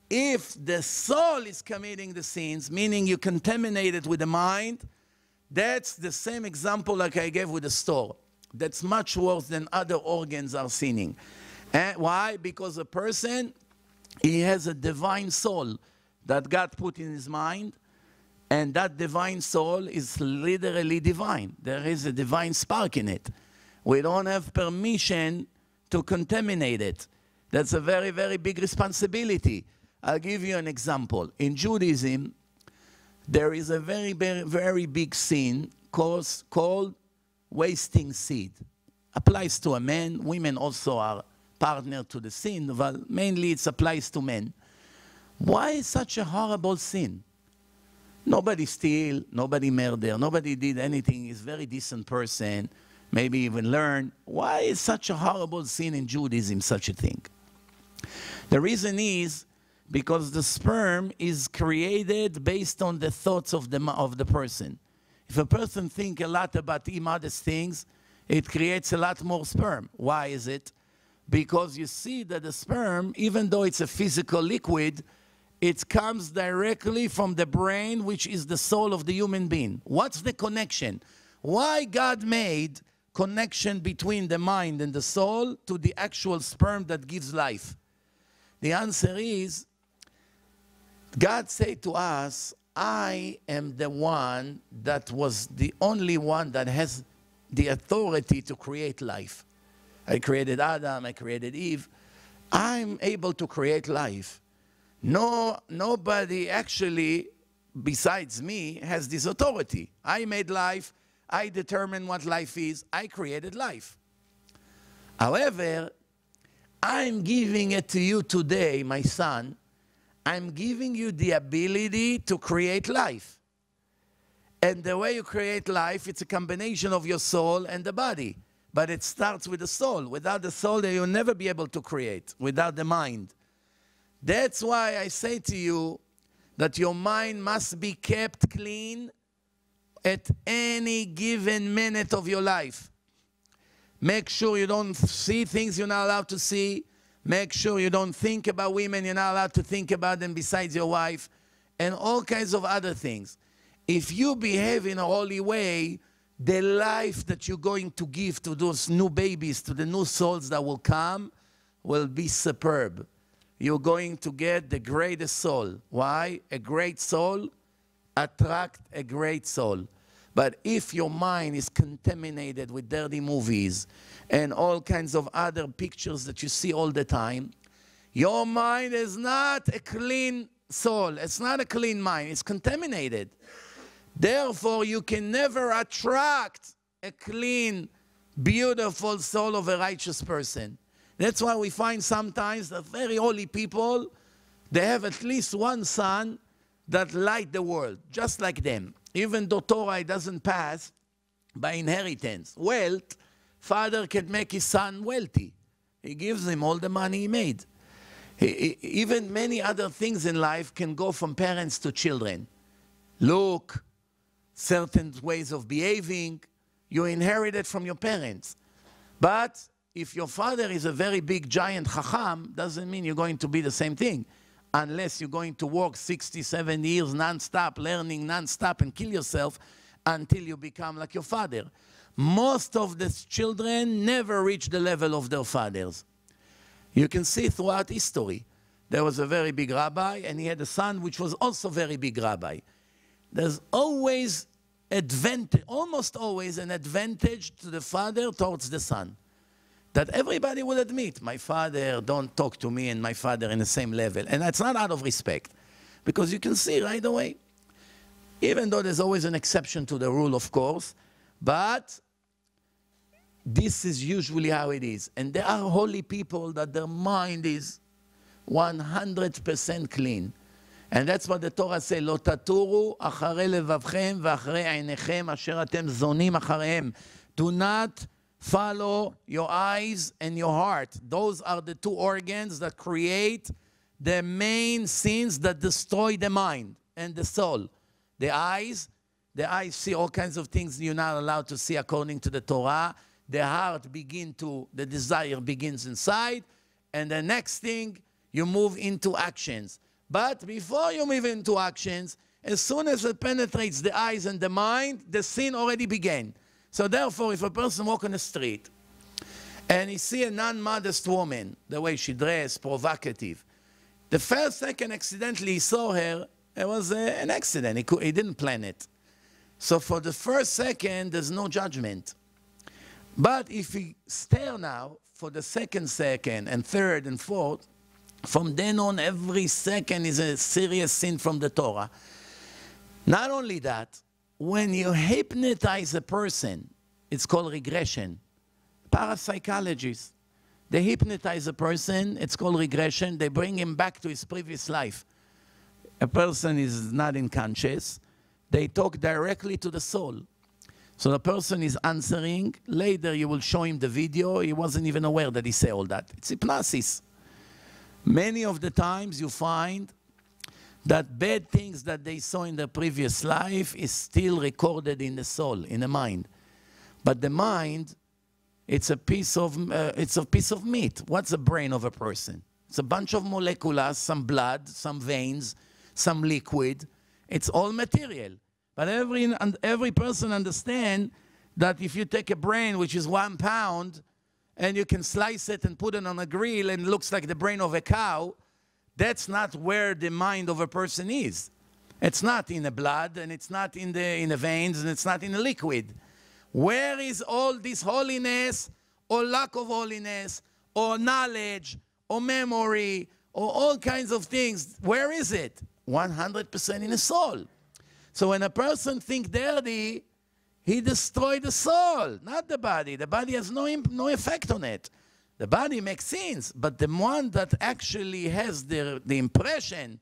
Speaker 1: If the soul is committing the sins, meaning you contaminate it with the mind, that's the same example like I gave with the store. That's much worse than other organs are sinning. And why? Because a person, he has a divine soul that God put in his mind, and that divine soul is literally divine. There is a divine spark in it. We don't have permission to contaminate it. That's a very, very big responsibility. I'll give you an example. In Judaism, there is a very, very, very big sin called wasting seed. Applies to a man. Women also are partner to the sin, but mainly it applies to men. Why is such a horrible sin? Nobody steal, nobody murder, nobody did anything. He's a very decent person, maybe even learn. Why is such a horrible sin in Judaism, such a thing? The reason is because the sperm is created based on the thoughts of the person. If a person thinks a lot about immodest things, it creates a lot more sperm. Why is it? Because you see that the sperm, even though it's a physical liquid, it comes directly from the brain, which is the soul of the human being. What's the connection? Why God made connection between the mind and the soul to the actual sperm that gives life? The answer is, God said to us, I am the one that was the only one that has the authority to create life. I created Adam, I created Eve. I'm able to create life. Nobody actually, besides me, has this authority. I made life. I determined what life is. I created life. However, I'm giving it to you today, my son. I'm giving you the ability to create life. And the way you create life, it's a combination of your soul and the body. But it starts with the soul. Without the soul, you'll never be able to create, without the mind. That's why I say to you that your mind must be kept clean at any given minute of your life. Make sure you don't see things you're not allowed to see. Make sure you don't think about women you're not allowed to think about them besides your wife, and all kinds of other things. If you behave in a holy way, the life that you're going to give to those new babies, to the new souls that will come, will be superb. You're going to get the greatest soul. Why? A great soul attracts a great soul. But if your mind is contaminated with dirty movies and all kinds of other pictures that you see all the time, your mind is not a clean soul. It's not a clean mind. It's contaminated. Therefore, you can never attract a clean, beautiful soul of a righteous person. That's why we find sometimes that very holy people, they have at least one son that light the world, just like them. Even though Torah doesn't pass by inheritance. Wealth, father can make his son wealthy. He gives him all the money he made. Even many other things in life can go from parents to children. Look, certain ways of behaving, you inherit it from your parents. But if your father is a very big, giant chacham, doesn't mean you're going to be the same thing. Unless you're going to work 67 years non-stop, learning non-stop, and kill yourself until you become like your father. Most of the children never reach the level of their fathers. You can see throughout history. There was a very big rabbi, and he had a son which was also a very big rabbi. There's always advantage, almost always an advantage to the father towards the son. That everybody will admit, my father don't talk to me and my father in the same level. And that's not out of respect. Because you can see right away, even though there's always an exception to the rule, of course, but this is usually how it is. And there are holy people that their mind is 100% clean. And that's what the Torah says, "Lo taturu acharei levavchem v'acharei einechem asher atem zonim achareim." Do not follow your eyes and your heart. Those are the two organs that create the main sins that destroy the mind and the soul. The eyes see all kinds of things you're not allowed to see according to the Torah. The heart the desire begins inside, and the next thing, you move into actions. But before you move into actions, as soon as it penetrates the eyes and the mind, the sin already began. So therefore, if a person walks on the street and he sees a non-modest woman, the way she dressed, provocative, the first second accidentally he saw her, it was an accident. He didn't plan it. So for the first second, there's no judgment. But if he stare now for the second and third and fourth, from then on, every second is a serious sin from the Torah. Not only that, when you hypnotize a person, it's called regression. Parapsychologists, they hypnotize a person, it's called regression. They bring him back to his previous life. A person is not unconscious. They talk directly to the soul. So the person is answering. Later you will show him the video. He wasn't even aware that he said all that. It's hypnosis. Many of the times you find that bad things that they saw in the previous life is still recorded in the soul, in the mind. But the mind, it's a piece of meat. What's the brain of a person? It's a bunch of molecules, some blood, some veins, some liquid. It's all material. But every person understands that if you take a brain, which is 1 pound, and you can slice it and put it on a grill and it looks like the brain of a cow, that's not where the mind of a person is. It's not in the blood, and it's not in the veins, and it's not in the liquid. Where is all this holiness, or lack of holiness, or knowledge, or memory, or all kinds of things? Where is it? 100% in the soul. So when a person thinks dirty, he destroyed the soul, not the body. The body has no effect on it. The body makes sins, but the one that actually has the impression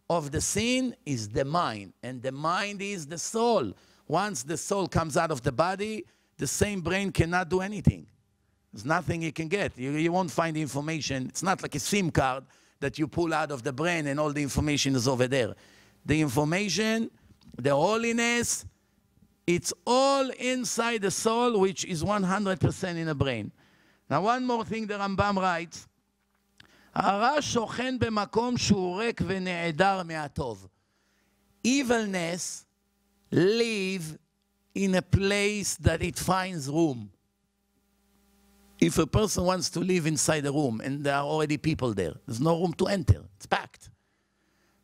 Speaker 1: of the sin is the mind, and the mind is the soul. Once the soul comes out of the body, the same brain cannot do anything. There's nothing you can get. You won't find information. It's not like a SIM card that you pull out of the brain and all the information is over there. The information, the holiness, it's all inside the soul, which is 100% in the brain. Now, one more thing the Rambam writes, הרע שוכן במקום שהוא ריק ונעדר מהטוב. Evilness live in a place that it finds room. If a person wants to live inside a room and there are already people there, there's no room to enter. It's packed.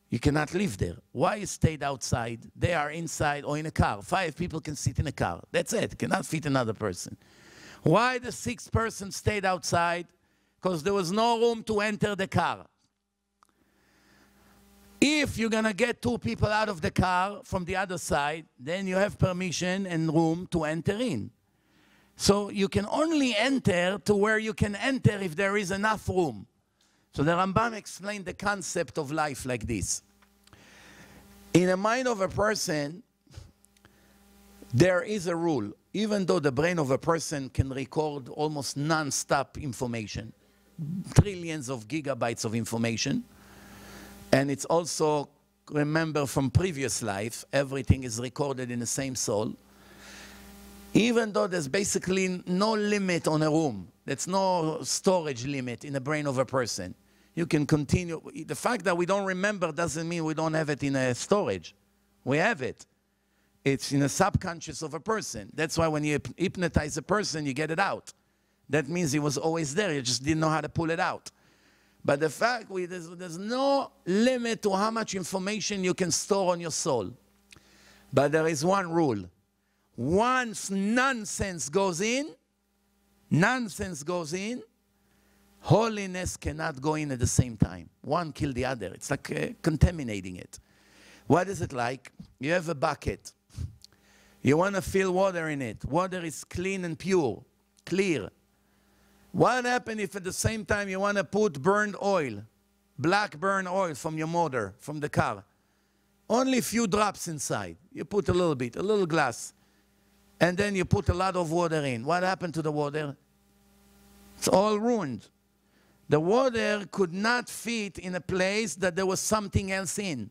Speaker 1: You cannot live there. Why you stayed outside? They are inside or in a car. 5 people can sit in a car. That's it. Cannot fit another person. Why the 6th person stayed outside? Because there was no room to enter the car. If you're going to get 2 people out of the car from the other side, then you have permission and room to enter in. So you can only enter to where you can enter if there is enough room. So the Rambam explained the concept of life like this. In the mind of a person, there is a rule. Even though the brain of a person can record almost non-stop information, trillions of gigabytes of information, and it's also, remember from previous life, everything is recorded in the same soul. Even though there's basically no limit on a room, there's no storage limit in the brain of a person, you can continue. The fact that we don't remember doesn't mean we don't have it in a storage. We have it. It's in the subconscious of a person. That's why when you hypnotize a person, you get it out. That means it was always there. You just didn't know how to pull it out. But the fact, there's no limit to how much information you can store on your soul. But there is one rule. Once nonsense goes in, holiness cannot go in at the same time. One kills the other. It's like contaminating it. What is it like? You have a bucket. You want to fill water in it. Water is clean and pure, clear. What happens if at the same time you want to put burned oil, black burned oil from your motor, from the car? Only a few drops inside. You put a little bit, a little glass. and then you put a lot of water in. What happened to the water? It's all ruined. The water could not fit in a place that there was something else in,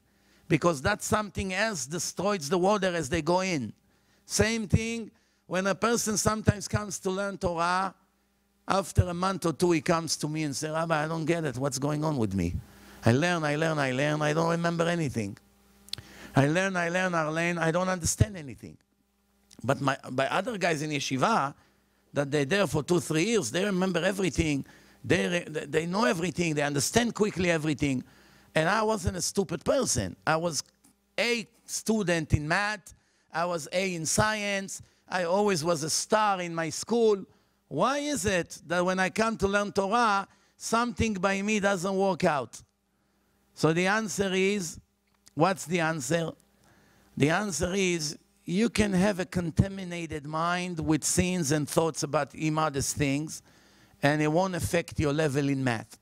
Speaker 1: because that something else destroys the water as they go in. Same thing when a person sometimes comes to learn Torah. After a month or two, he comes to me and says, Rabbi, I don't get it. What's going on with me? I learn. I don't remember anything. I learn. I don't understand anything. But by other guys in yeshiva, that they're there for 2-3 years, they remember everything. They know everything. They understand quickly everything. And I wasn't a stupid person. I was a student in math. I was A in science. I always was a star in my school. Why is it that when I come to learn Torah, something by me doesn't work out? So the answer is, what's the answer? The answer is, you can have a contaminated mind with sins and thoughts about immodest things, and it won't affect your level in math.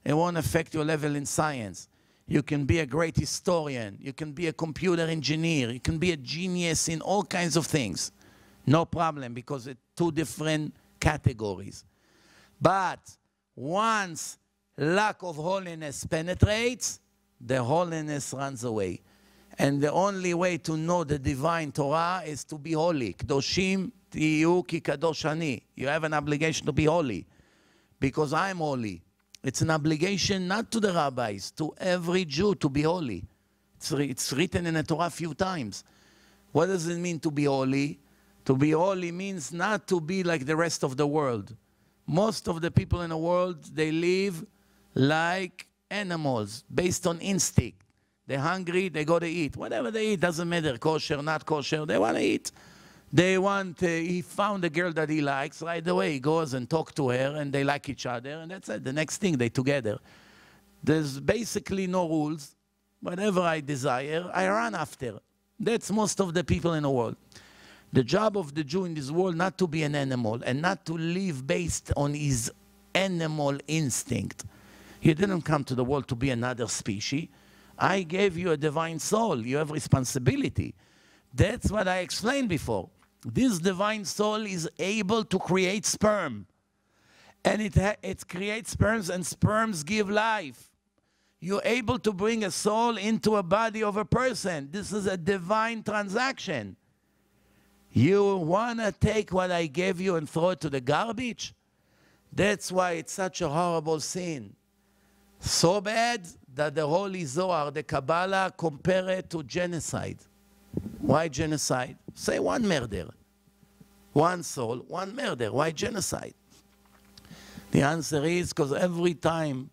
Speaker 1: It won't affect your level in science. You can be a great historian. You can be a computer engineer. You can be a genius in all kinds of things. No problem, because it's two different categories. But once lack of holiness penetrates, the holiness runs away. And the only way to know the divine Torah is to be holy. Kdoshim tiyu ki kadosh ani. You have an obligation to be holy, because I'm holy. It's an obligation not to the rabbis, to every Jew to be holy. It's written in the Torah a few times. What does it mean to be holy? To be holy means not to be like the rest of the world. Most of the people in the world, they live like animals, based on instinct. They're hungry, they go to eat. Whatever they eat, doesn't matter, kosher, not kosher, they want to eat. They want, he found a girl that he likes, right away he goes and talks to her, and they like each other, and that's it. The next thing, they together. There's basically no rules. Whatever I desire, I run after. That's most of the people in the world. The job of the Jew in this world, not to be an animal and not to live based on his animal instinct. He didn't come to the world to be another species. I gave you a divine soul. You have responsibility. That's what I explained before. This divine soul is able to create sperm. And it creates sperms, and sperms give life. You're able to bring a soul into a body of a person. This is a divine transaction. You want to take what I gave you and throw it to the garbage? That's why it's such a horrible sin. So bad that the Holy Zohar, the Kabbalah, compare it to genocide. Why genocide? Say one murder. One soul, one murder. Why genocide? The answer is because every time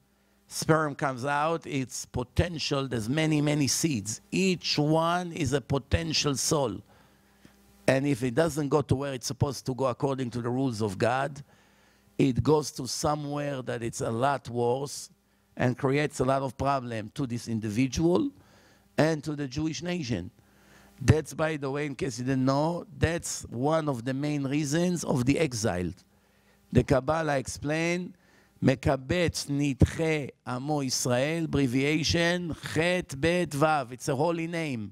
Speaker 1: sperm comes out, it's potential. There's many, many seeds. Each one is a potential soul. And if it doesn't go to where it's supposed to go according to the rules of God, it goes to somewhere that it's a lot worse and creates a lot of problem to this individual and to the Jewish nation. That's, by the way, in case you didn't know, that's one of the main reasons of the exile. The Kabbalah explained, Mekabetz Nitche Amo Israel, abbreviation, Chet Bet Vav. It's a holy name.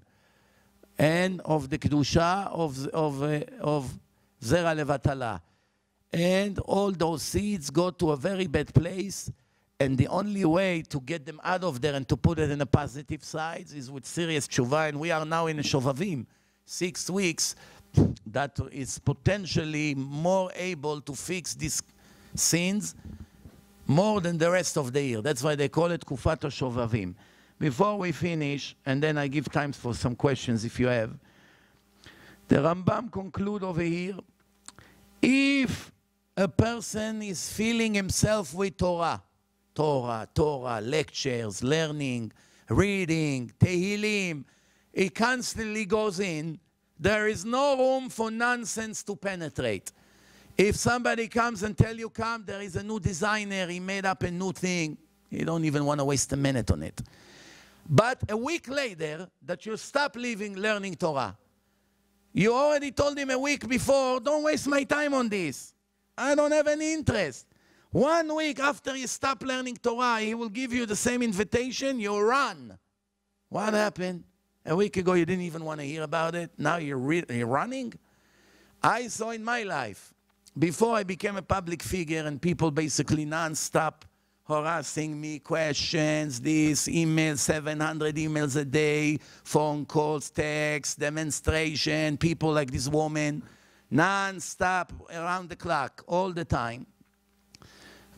Speaker 1: And of the Kedusha of Zera Levatala. And all those seeds go to a very bad place, and the only way to get them out of there and to put it in a positive side is with serious tshuva, and we are now in a Shovavim, 6 weeks, that is potentially more able to fix these sins more than the rest of the year. That's why they call it Kufat Shovavim. Before we finish, and then I give time for some questions if you have, the Rambam conclude over here, if a person is filling himself with Torah, lectures, learning, reading, Tehillim, he constantly goes in, there is no room for nonsense to penetrate. If somebody comes and tell you, come, there is a new designer, he made up a new thing, you don't even want to waste a minute on it. But a week later, that you stop learning Torah, you already told him a week before, don't waste my time on this. I don't have any interest. 1 week after you stop learning Torah, he will give you the same invitation, you run. What happened? A week ago you didn't even want to hear about it. Now you're running? I saw in my life, before I became a public figure and people basically non-stop harassing me, questions, this, emails, 700 emails a day, phone calls, texts, demonstration, people like this woman, non-stop, around the clock, all the time.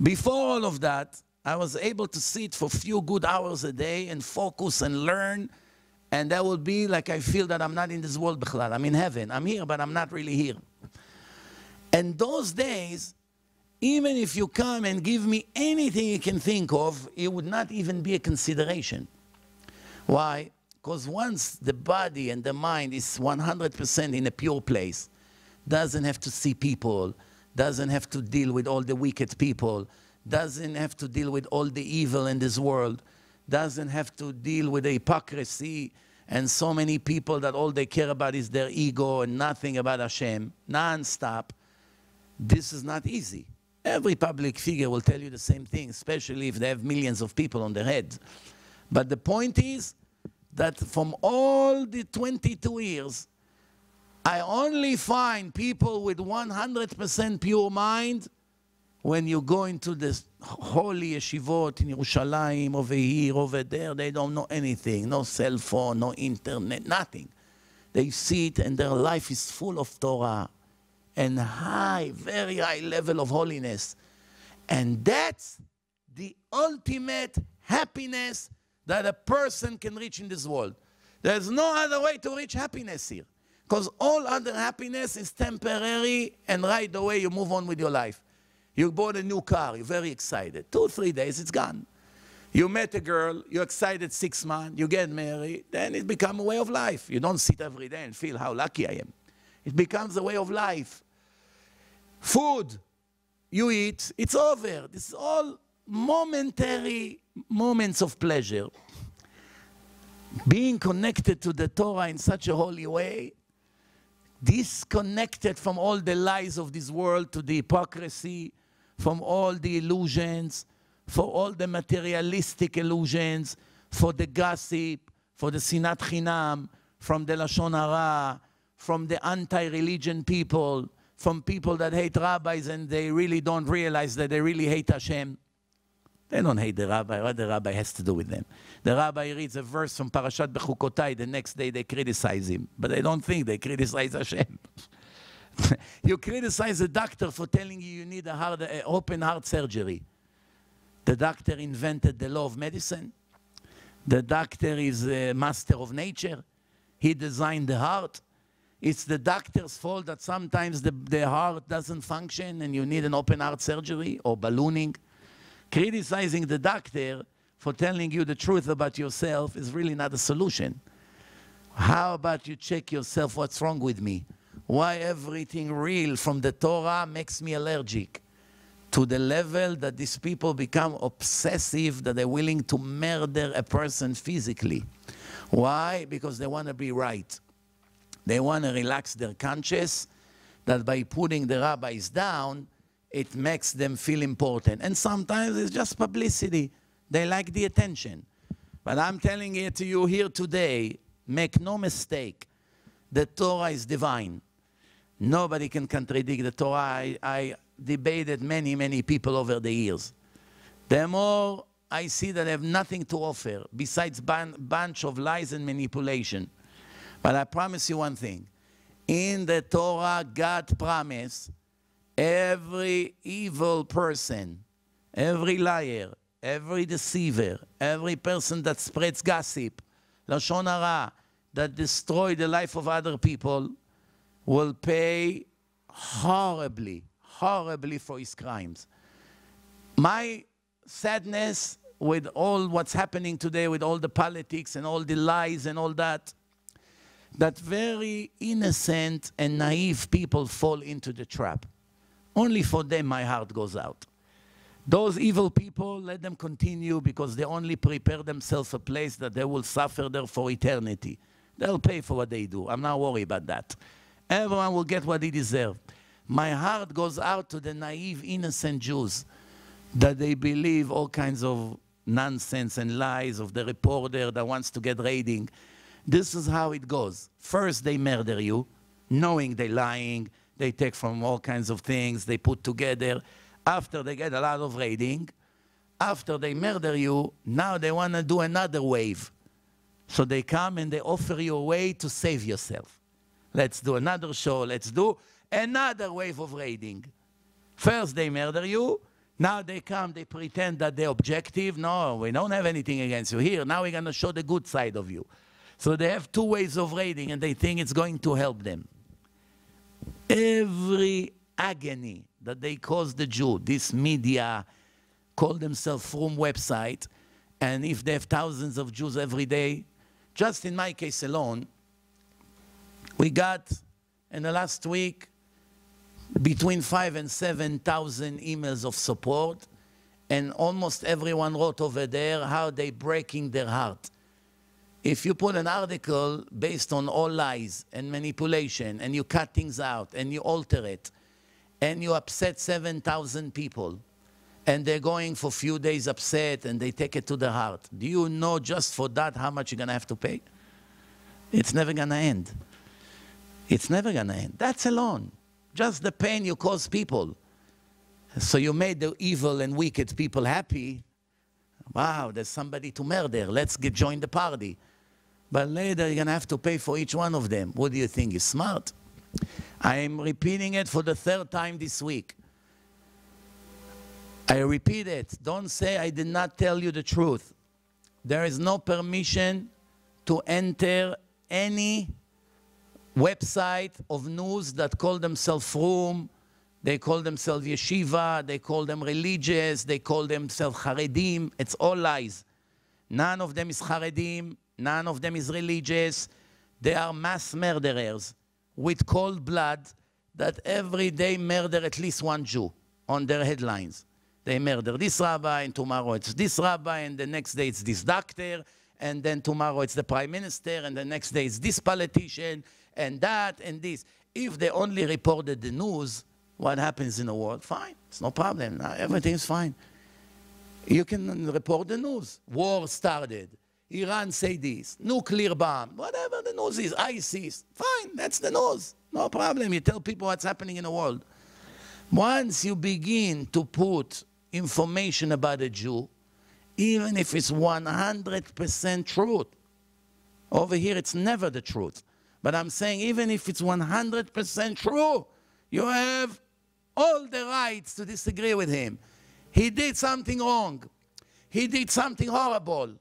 Speaker 1: Before all of that, I was able to sit for a few good hours a day and focus and learn, and that would be like I feel that I'm not in this world, bichlal. I'm in heaven. I'm here, but I'm not really here. And those days, even if you come and give me anything you can think of, it would not even be a consideration. Why? Because once the body and the mind is 100% in a pure place, doesn't have to see people, doesn't have to deal with all the wicked people, doesn't have to deal with all the evil in this world, doesn't have to deal with the hypocrisy and so many people that all they care about is their ego and nothing about Hashem, non-stop. This is not easy. Every public figure will tell you the same thing, especially if they have millions of people on their heads. But the point is that from all the 22 years, I only find people with 100% pure mind when you go into this holy yeshivot in Yerushalayim, over here, over there. They don't know anything, no cell phone, no internet, nothing. They sit and their life is full of Torah and high, very high level of holiness. And that's the ultimate happiness that a person can reach in this world. There's no other way to reach happiness here. Because all other happiness is temporary, and right away you move on with your life. You bought a new car, you're very excited. 2 or 3 days, it's gone. You met a girl, you're excited 6 months, you get married, then it becomes a way of life. You don't sit every day and feel how lucky I am. It becomes a way of life. Food, you eat, it's over. This is all momentary moments of pleasure. Being connected to the Torah in such a holy way, disconnected from all the lies of this world, to the hypocrisy, from all the illusions, for all the materialistic illusions, for the gossip, for the sinat chinam, from the lashon hara, from the anti-religion people, from people that hate rabbis and they really don't realize that they really hate Hashem. They don't hate the rabbi. What the rabbi has to do with them? The rabbi reads a verse from Parashat Bechukotai. The next day they criticize him. But they don't think they criticize Hashem. You criticize a doctor for telling you you need a open heart surgery. The doctor invented the law of medicine. The doctor is a master of nature. He designed the heart. It's the doctor's fault that sometimes the heart doesn't function and you need an open heart surgery or ballooning. Criticizing the doctor for telling you the truth about yourself is really not a solution. How about you check yourself, what's wrong with me? Why everything real from the Torah makes me allergic? To the level that these people become obsessive, that they're willing to murder a person physically. Why? Because they want to be right. They want to relax their conscience, that by putting the rabbis down, it makes them feel important. And sometimes it's just publicity. They like the attention. But I'm telling it to you here today, make no mistake, the Torah is divine. Nobody can contradict the Torah. I debated many people over the years. The more I see that I have nothing to offer besides bunch of lies and manipulation. But I promise you one thing. In the Torah, God promised every evil person, every liar, every deceiver, every person that spreads gossip, lashon hara, that destroy the life of other people, will pay horribly for his crimes. My sadness with all what's happening today, with all the politics and all the lies and all that, that very innocent and naive people fall into the trap. Only for them my heart goes out. Those evil people, let them continue, because they only prepare themselves a place that they will suffer there for eternity. They'll pay for what they do. I'm not worried about that. Everyone will get what they deserve. My heart goes out to the naive, innocent Jews that they believe all kinds of nonsense and lies of the reporter that wants to get rating. This is how it goes. First, they murder you, knowing they're lying, they take from all kinds of things, they put together. After they get a lot of rating, after they murder you, now they want to do another wave. So they come and they offer you a way to save yourself. Let's do another show, let's do another wave of raiding. First they murder you, now they come, they pretend that they're objective. No, we don't have anything against you. Here, now we're going to show the good side of you. So they have two ways of raiding and they think it's going to help them. Every agony that they cause the Jew, this media call themselves Frum website, and if they have thousands of Jews every day, just in my case alone, we got in the last week between 5,000 and 7,000 emails of support, and almost everyone wrote over there how they breaking their heart. If you put an article based on all lies and manipulation, and you cut things out, and you alter it, and you upset 7,000 people, and they're going for a few days upset, and they take it to the heart, do you know just for that how much you're going to have to pay? It's never going to end. It's never going to end. That's alone. Just the pain you cause people. So you made the evil and wicked people happy. Wow, there's somebody to murder. Let's join the party. But later you're going to have to pay for each one of them. What do you think is smart? I am repeating it for the third time this week. I repeat it. Don't say I did not tell you the truth. There is no permission to enter any website of news that call themselves Frum, they call themselves Yeshiva, they call them religious, they call themselves Haredim. It's all lies. None of them is Haredim, none of them is religious. They are mass murderers with cold blood that every day murder at least one Jew on their headlines. They murder this rabbi, and tomorrow it's this rabbi, and the next day it's this doctor, and then tomorrow it's the prime minister, and the next day it's this politician, and that, and this. If they only reported the news, what happens in the world, fine, it's no problem, everything's fine. You can report the news. War started, Iran say this, nuclear bomb, whatever the news is, ISIS, fine, that's the news, no problem. You tell people what's happening in the world. Once you begin to put information about a Jew, even if it's 100% truth, over here it's never the truth. But I'm saying even if it's 100% true, you have all the rights to disagree with him. He did something wrong. He did something horrible.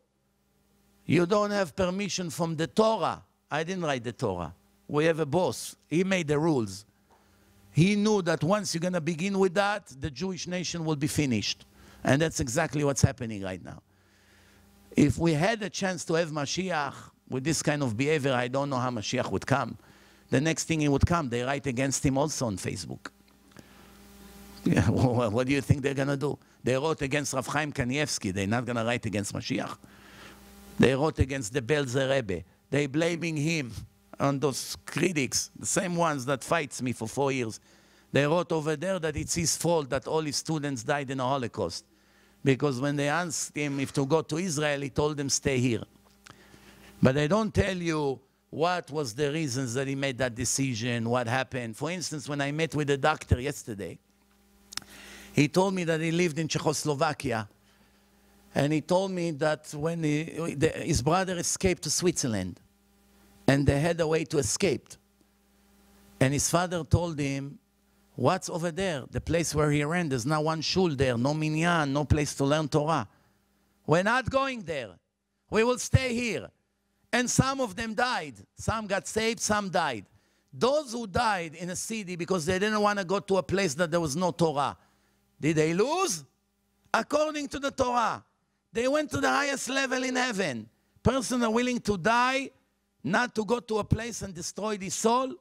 Speaker 1: You don't have permission from the Torah. I didn't write the Torah. We have a boss. He made the rules. He knew that once you're going to begin with that, the Jewish nation will be finished. And that's exactly what's happening right now. If we had a chance to have Mashiach with this kind of behavior, I don't know how Mashiach would come. The next thing he would come, they write against him also on Facebook. Yeah, well, what do you think they're going to do? They wrote against Rav Chaim Kanievsky. They're not going to write against Mashiach. They wrote against the Belzer Rebbe. They're blaming him on those critics, the same ones that fights me for 4 years. They wrote over there that it's his fault that all his students died in the Holocaust. Because when they asked him if to go to Israel, he told them, stay here. But they don't tell you what was the reasons that he made that decision, what happened. For instance, when I met with the doctor yesterday, he told me that he lived in Czechoslovakia. And he told me that when his brother escaped to Switzerland, and they had a way to escape. And his father told him, what's over there? The place where he ran, there's not one shul there, no minyan, no place to learn Torah. We're not going there. We will stay here. And some of them died. Some got saved, some died. Those who died in a city because they didn't want to go to a place that there was no Torah, did they lose? According to the Torah, they went to the highest level in heaven. Persons are willing to die, not to go to a place and destroy the soul,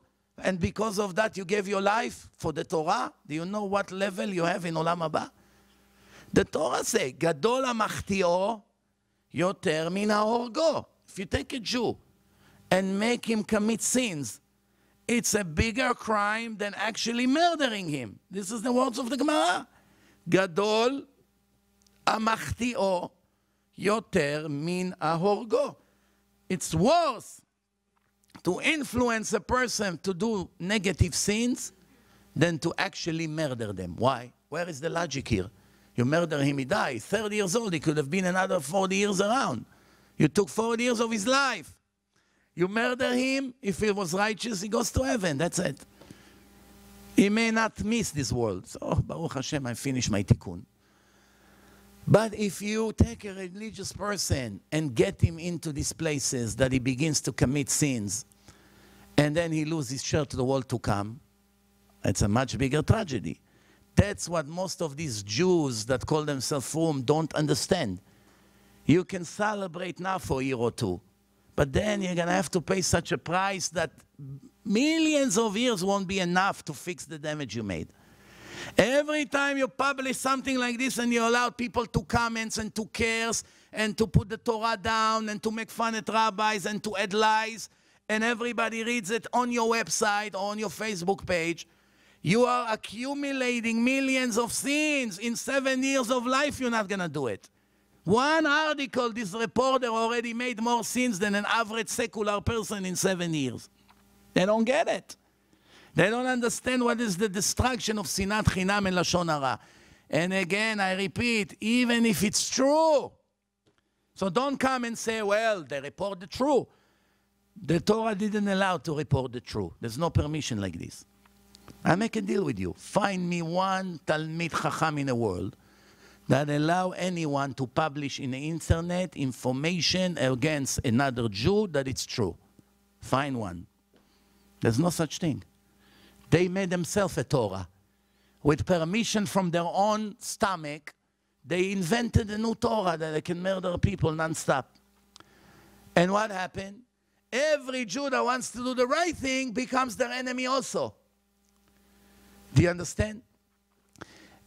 Speaker 1: and because of that you gave your life for the Torah. Do you know what level you have in Olam Haba? The Torah says, Gadol hamachtio yoter min hahorgo. If you take a Jew and make him commit sins, it's a bigger crime than actually murdering him. This is the words of the Gemara. Gadol hamachtio yoter min hahorgo. It's worse to influence a person to do negative sins than to actually murder them. Why? Where is the logic here? You murder him, he dies. 30 years old, he could have been another 40 years around. You took 40 years of his life. You murder him, if he was righteous, he goes to heaven. That's it. He may not miss this world. So, Baruch Hashem, I finished my tikkun. But if you take a religious person and get him into these places that he begins to commit sins, and then he loses his share to the world to come, it's a much bigger tragedy. That's what most of these Jews that call themselves frum don't understand. You can celebrate now for a year or two, but then you're going to have to pay such a price that millions of years won't be enough to fix the damage you made. Every time you publish something like this and you allow people to comment and to curse and to put the Torah down and to make fun at rabbis and to add lies, and everybody reads it on your website or on your Facebook page, you are accumulating millions of sins. In 7 years of life, you're not going to do it. One article, this reporter already made more sins than an average secular person in 7 years. They don't get it. They don't understand what is the destruction of Sinat Chinam and Lashon Hara. And again, I repeat, even if it's true. So don't come and say, well, they report the truth. The Torah didn't allow to report the truth. There's no permission like this. I make a deal with you. Find me one Talmid Chacham in the world that allow anyone to publish in the internet information against another Jew that it's true. Find one. There's no such thing. They made themselves a Torah. With permission from their own stomach, they invented a new Torah that they can murder people non-stop. And what happened? Every Jew that wants to do the right thing becomes their enemy also. Do you understand?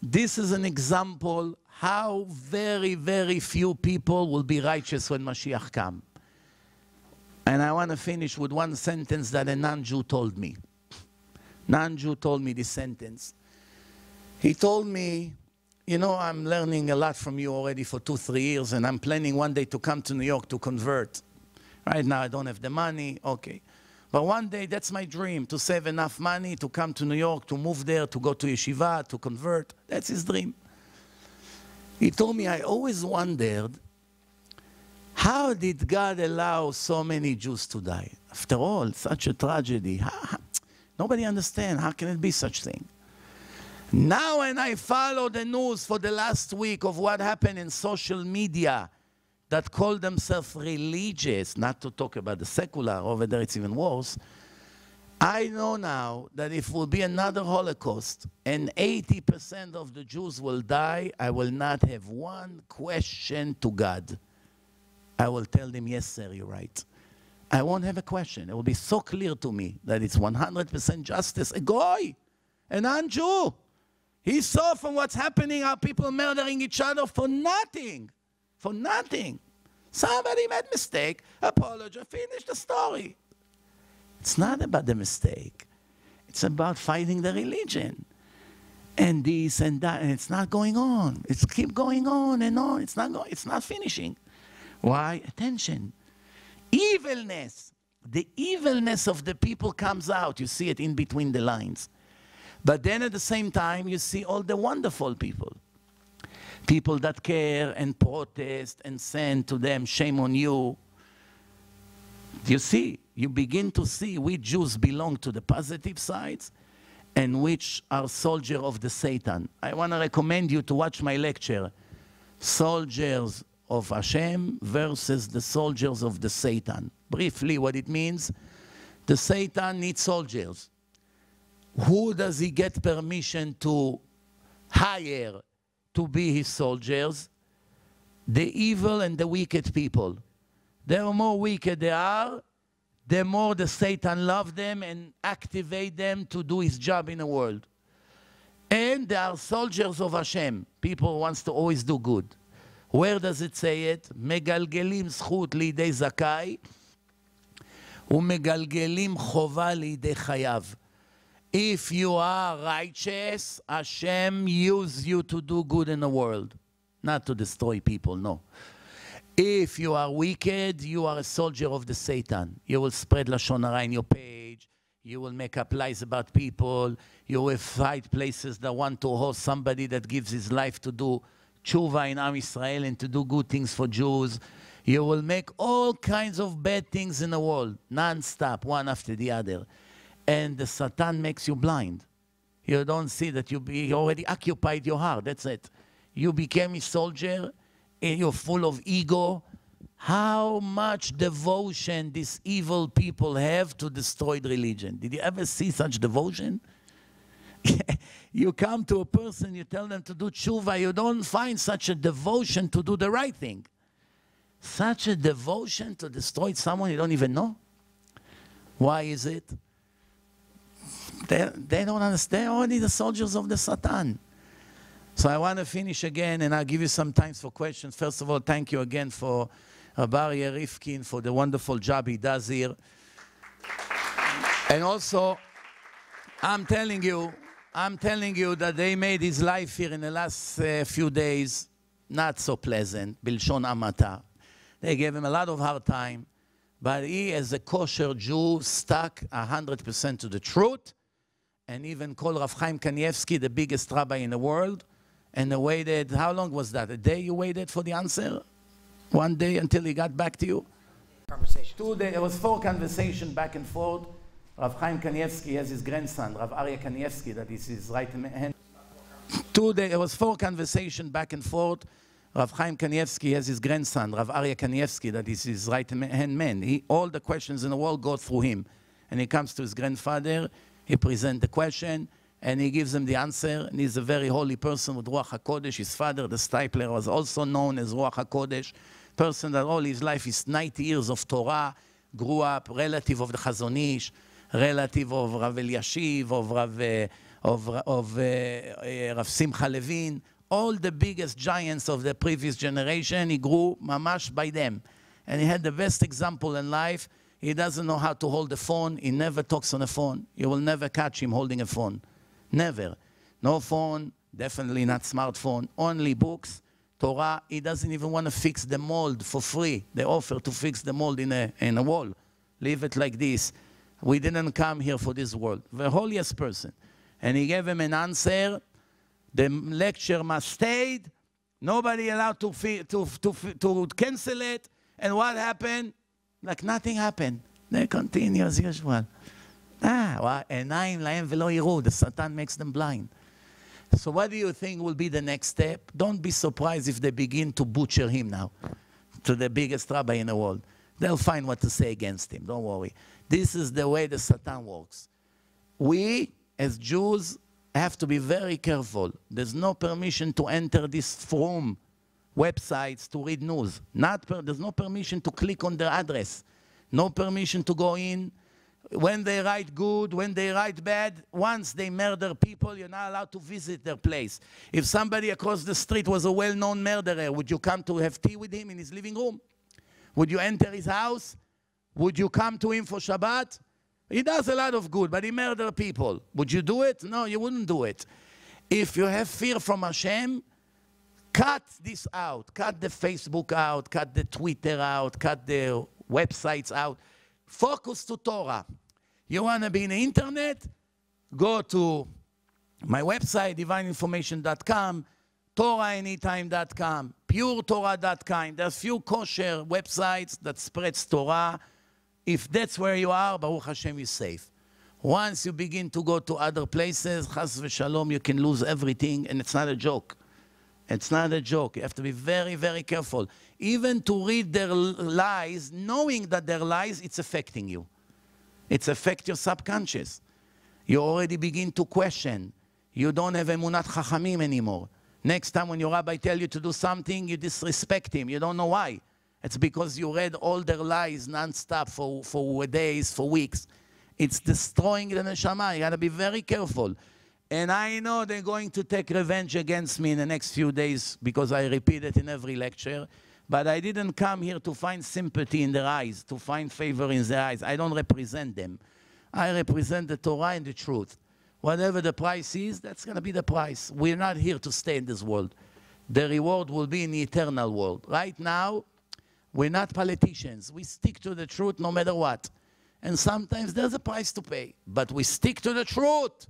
Speaker 1: This is an example how very, very few people will be righteous when Mashiach comes. And I want to finish with one sentence that a non-Jew told me. Non-Jew told me this sentence. He told me, you know, I'm learning a lot from you already for 2-3 years, and I'm planning one day to come to New York to convert. Right now I don't have the money, okay. But one day, that's my dream, to save enough money to come to New York, to move there, to go to yeshiva, to convert. That's his dream. He told me, I always wondered, how did God allow so many Jews to die? After all, such a tragedy. Nobody understands. How can it be such thing? Now when I follow the news for the last week of what happened in social media that call themselves religious, not to talk about the secular, over there it's even worse, I know now that if will be another Holocaust and 80% of the Jews will die, I will not have one question to God. I will tell them, yes, sir, you're right. I won't have a question. It will be so clear to me that it's 100% justice. A goy, a non-Jew. He saw from what's happening how people murdering each other for nothing. For nothing. Somebody made a mistake, apologize, finish the story. It's not about the mistake. It's about fighting the religion. And this and that, and it's not going on. It's keep going on and on. It's not finishing. Why? Attention. Evilness. The evilness of the people comes out. You see it in between the lines. But then at the same time, you see all the wonderful people. People that care and protest and send to them, shame on you. You see, you begin to see which Jews belong to the positive sides and which are soldiers of the Satan. I want to recommend you to watch my lecture, Soldiers of Hashem versus the Soldiers of the Satan. Briefly, what it means, the Satan needs soldiers. Who does he get permission to hire to be his soldiers? The evil and the wicked people. The more wicked they are, the more the Satan loves them and activate them to do his job in the world. And they are soldiers of Hashem. People who wants to always do good. Where does it say it? מגלגלים זכות לידי זכאי ומגלגלים חובה לידי חייב. If you are righteous, Hashem uses you to do good in the world, not to destroy people, no. If you are wicked, you are a soldier of the Satan. You will spread Lashon Hara in your page. You will make up lies about people. You will fight places that want to host somebody that gives his life to do tshuva in Am Yisrael and to do good things for Jews. You will make all kinds of bad things in the world, non-stop, one after the other. And the Satan makes you blind. You don't see that you already occupied your heart. That's it. You became a soldier, and you're full of ego. How much devotion these evil people have to destroy the religion. Did you ever see such devotion? You come to a person, you tell them to do tshuva, you don't find such a devotion to do the right thing. Such a devotion to destroy someone you don't even know. Why is it? They don't understand. They're already the soldiers of the Satan. So I want to finish again, and I'll give you some time for questions. First of all, thank you again for Aryeh Rifkin for the wonderful job he does here. And also, I'm telling you that they made his life here in the last few days not so pleasant, Bilshon Amata. They gave him a lot of hard time, but he, as a kosher Jew, stuck 100% to the truth, and even called Rav Chaim Kanievsky the biggest rabbi in the world, and they waited, how long was that? A day you waited for the answer? One day until he got back to you?
Speaker 4: Conversation.
Speaker 1: 2 days. There was 4 conversations back and forth. Rav Chaim Kanievsky has his grandson, Rav Aryeh Kanievsky, that is his right hand. 2 days. There was 4 conversations back and forth. Rav Chaim Kanievsky has his grandson, Rav Aryeh Kanievsky, that is his right-hand man. All the questions in the world go through him. And he comes to his grandfather, he presents the question, and he gives him the answer. And he's a very holy person with Ruach HaKodesh. His father, the Stipler, was also known as Ruach HaKodesh. Person that all his life is 90 years of Torah, grew up, relative of the Chazon Ish, relative of Rav Eliashiv, of Rav Simcha Levin, all the biggest giants of the previous generation. He grew mamash by them. And he had the best example in life. He doesn't know how to hold the phone. He never talks on the phone. You will never catch him holding a phone. Never. No phone, definitely not smartphone, only books, Torah. He doesn't even want to fix the mold for free. They offer to fix the mold in a wall. Leave it like this. We didn't come here for this world. The holiest person. And he gave him an answer. The lecture must stay. Nobody allowed to cancel it. And what happened? Like nothing happened. They continue as usual. עיניים להם ולא יראו. The Satan makes them blind. So what do you think will be the next step? Don't be surprised if they begin to butcher him now to the biggest rabbi in the world. They'll find what to say against him. Don't worry. This is the way the Satan works. We, as Jews, have to be very careful. There's no permission to enter this forum websites to read news. There's no permission to click on their address. No permission to go in. When they write good, when they write bad, once they murder people, you're not allowed to visit their place. If somebody across the street was a well-known murderer, would you come to have tea with him in his living room? Would you enter his house? Would you come to him for Shabbat? He does a lot of good, but he murders people. Would you do it? No, you wouldn't do it. If you have fear from Hashem, cut this out. Cut the Facebook out. Cut the Twitter out. Cut the websites out. Focus to Torah. You want to be in the internet? Go to my website, divineinformation.com, TorahAnytime.com, PureTorah.com. There's few kosher websites that spreads Torah. If that's where you are, Baruch Hashem, you're safe. Once you begin to go to other places, Chas v'Shalom, you can lose everything, and it's not a joke. It's not a joke. You have to be very, very careful. Even to read their lies, knowing that they're lies, it's affecting you. It's affecting your subconscious. You already begin to question. You don't have emunat chachamim anymore. Next time when your rabbi tells you to do something, you disrespect him. You don't know why. It's because you read all their lies non-stop for days, for weeks. It's destroying the neshama. You got to be very careful. And I know they're going to take revenge against me in the next few days because I repeat it in every lecture. But I didn't come here to find sympathy in their eyes, to find favor in their eyes. I don't represent them. I represent the Torah and the truth. Whatever the price is, that's going to be the price. We're not here to stay in this world. The reward will be in the eternal world. Right now, we're not politicians. We stick to the truth no matter what. And sometimes there's a price to pay. But we stick to the truth.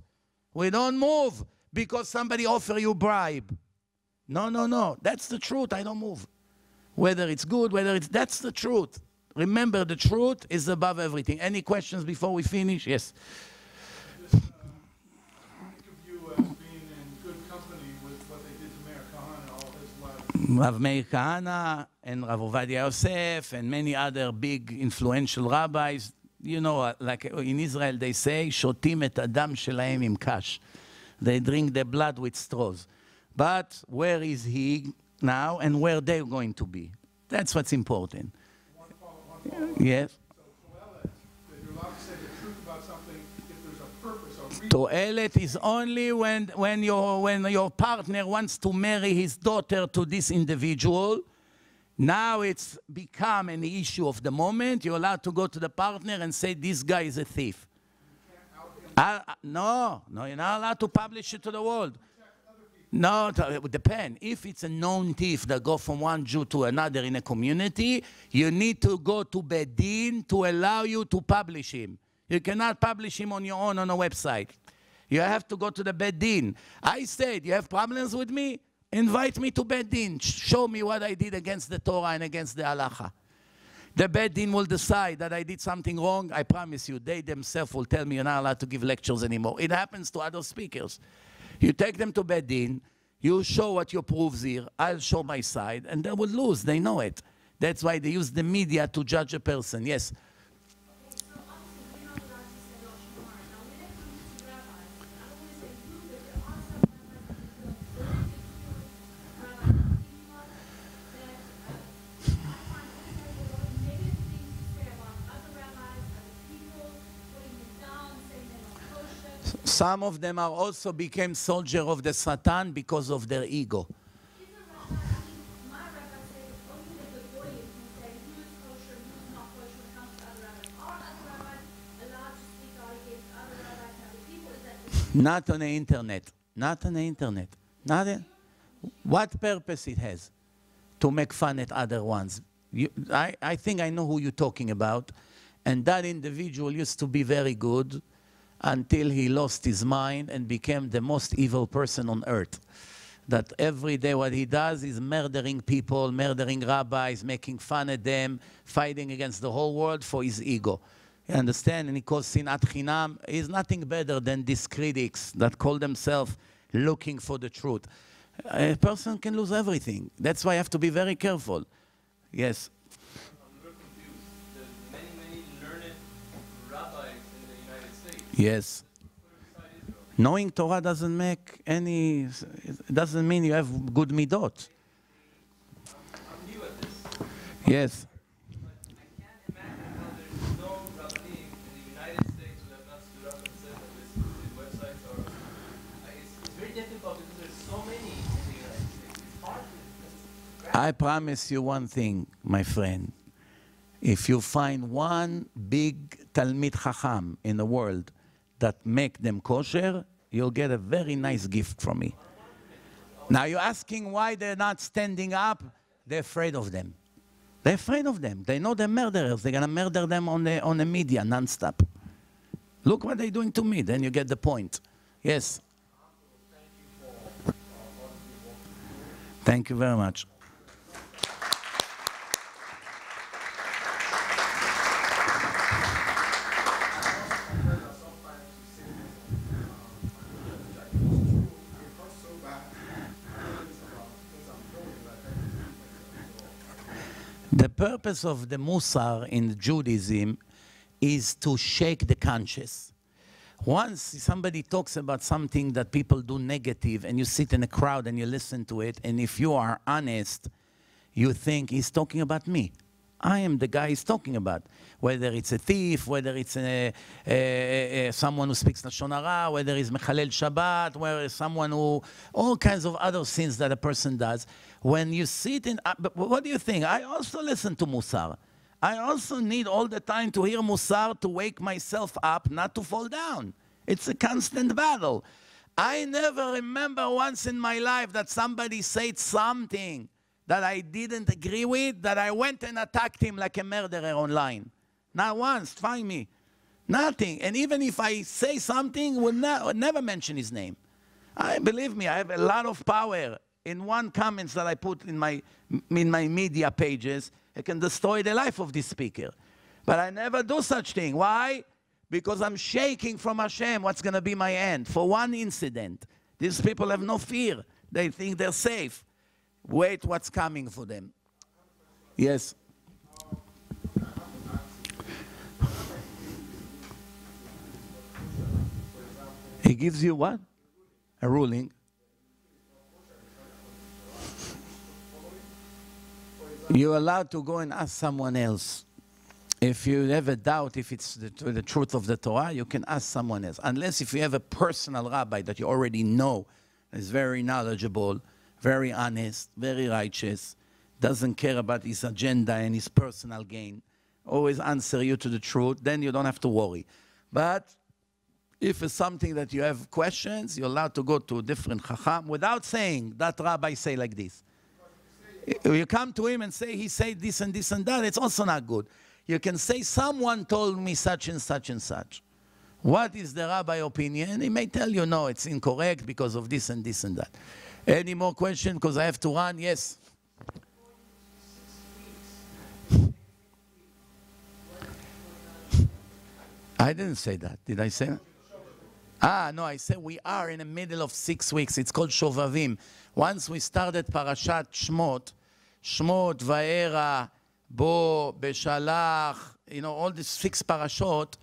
Speaker 1: We don't move because somebody offer you bribe. No, no, no. That's the truth. I don't move. Whether it's good, that's the truth. Remember, the truth is above everything. Any questions before we finish? Yes.
Speaker 3: Think of you as being in good company with what they did to Meir Kahane all his life.
Speaker 1: Rav Meir Kahane and Rav Ovadia Yosef and many other big influential rabbis. You know, like in Israel they say, shotim et adam shelaim im kash. They drink the blood with straws. But where is he now and where they're going to be? That's what's important.
Speaker 3: One follow.
Speaker 1: Yes.
Speaker 3: So Toelet, that you're allowed to say the truth about something if there's a purpose, a reason.
Speaker 1: Toelet is only when your partner wants to marry his daughter to this individual. Now it's become an issue of the moment. You're allowed to go to the partner and say, this guy is a thief. No, you're not allowed to publish it to the world. No, it would depend. If it's a known thief that go from one Jew to another in a community, you need to go to Beit Din to allow you to publish him. You cannot publish him on your own on a website. You have to go to the Beit Din. I said, you have problems with me? Invite me to Beit Din. Show me what I did against the Torah and against the halacha. The Beit Din will decide that I did something wrong. I promise you, they themselves will tell me you're not allowed to give lectures anymore. It happens to other speakers. You take them to Beit Din, you show what your proofs here, I'll show my side, and they will lose. They know it. That's why they use the media to judge a person. Yes? Some of them are also became soldier of the Satan because of their ego. Not on the internet. Not on the internet. What purpose it has? To make fun at other ones. I think I know who you're talking about. And that individual used to be very good until he lost his mind and became the most evil person on earth. That every day what he does is murdering people, murdering rabbis, making fun of them, fighting against the whole world for his ego. You understand? And he calls Sinat Chinam. He's nothing better than these critics that call themselves looking for the truth. A person can lose everything. That's why you have to be very careful. Yes?
Speaker 4: I'm a little confused. There's many learned rabbis in the United States.
Speaker 1: Yes. Knowing Torah doesn't make any, it doesn't mean you have good midot.
Speaker 4: I'm new at this.
Speaker 1: Yes.
Speaker 4: But I can't imagine how there's no rabbi in the United States who have not stood up and said that these websites are... It's very difficult because there's so many in the United States. It's hard to...
Speaker 1: I promise you one thing, my friend. If you find one big Talmid Chacham in the world that make them kosher, you'll get a very nice gift from me. Now you're asking why they're not standing up. They're afraid of them. They're afraid of them. They know they're murderers. They're going to murder them on the media nonstop. Look what they're doing to me. Then you get the point. Yes? Thank you very much. The purpose of the Musar in Judaism is to shake the conscience. Once somebody talks about something that people do negative and you sit in a crowd and you listen to it, and if you are honest, you think he's talking about me. I am the guy he's talking about. Whether it's a thief, whether it's someone who speaks Lashon Hara, whether it's Mechalel Shabbat, whether it's someone who, all kinds of other sins that a person does. When you sit in, but what do you think? I also listen to Musar. I also need all the time to hear Musar to wake myself up, not to fall down. It's a constant battle. I never remember once in my life that somebody said something that I didn't agree with, that I went and attacked him like a murderer online. Not once, find me. Nothing. And even if I say something, will never mention his name. Believe me, I have a lot of power. In one comments that I put in my media pages, I can destroy the life of this speaker. But I never do such thing. Why? Because I'm shaking from Hashem what's going to be my end. For one incident. These people have no fear. They think they're safe. Wait what's coming for them. Yes. He gives you what? A ruling. You're allowed to go and ask someone else. If you have a doubt if it's the truth of the Torah, you can ask someone else. Unless if you have a personal rabbi that you already know, is very knowledgeable, very honest, very righteous, doesn't care about his agenda and his personal gain, always answer you to the truth, then you don't have to worry. But if it's something that you have questions, you're allowed to go to a different chacham without saying, that rabbi say like this. You come to him and say, he said this and this and that, it's also not good. You can say, someone told me such and such and such. What is the rabbi opinion? He may tell you, no, it's incorrect because of this and this and that. Any more questions? Because I have to run. Yes. I didn't say that. Did I say that? No, I said we are in the middle of 6 weeks. It's called Shovavim. Once we started Parashat Shmot, Va'era, Bo, Beshalach, all these 6 parashot,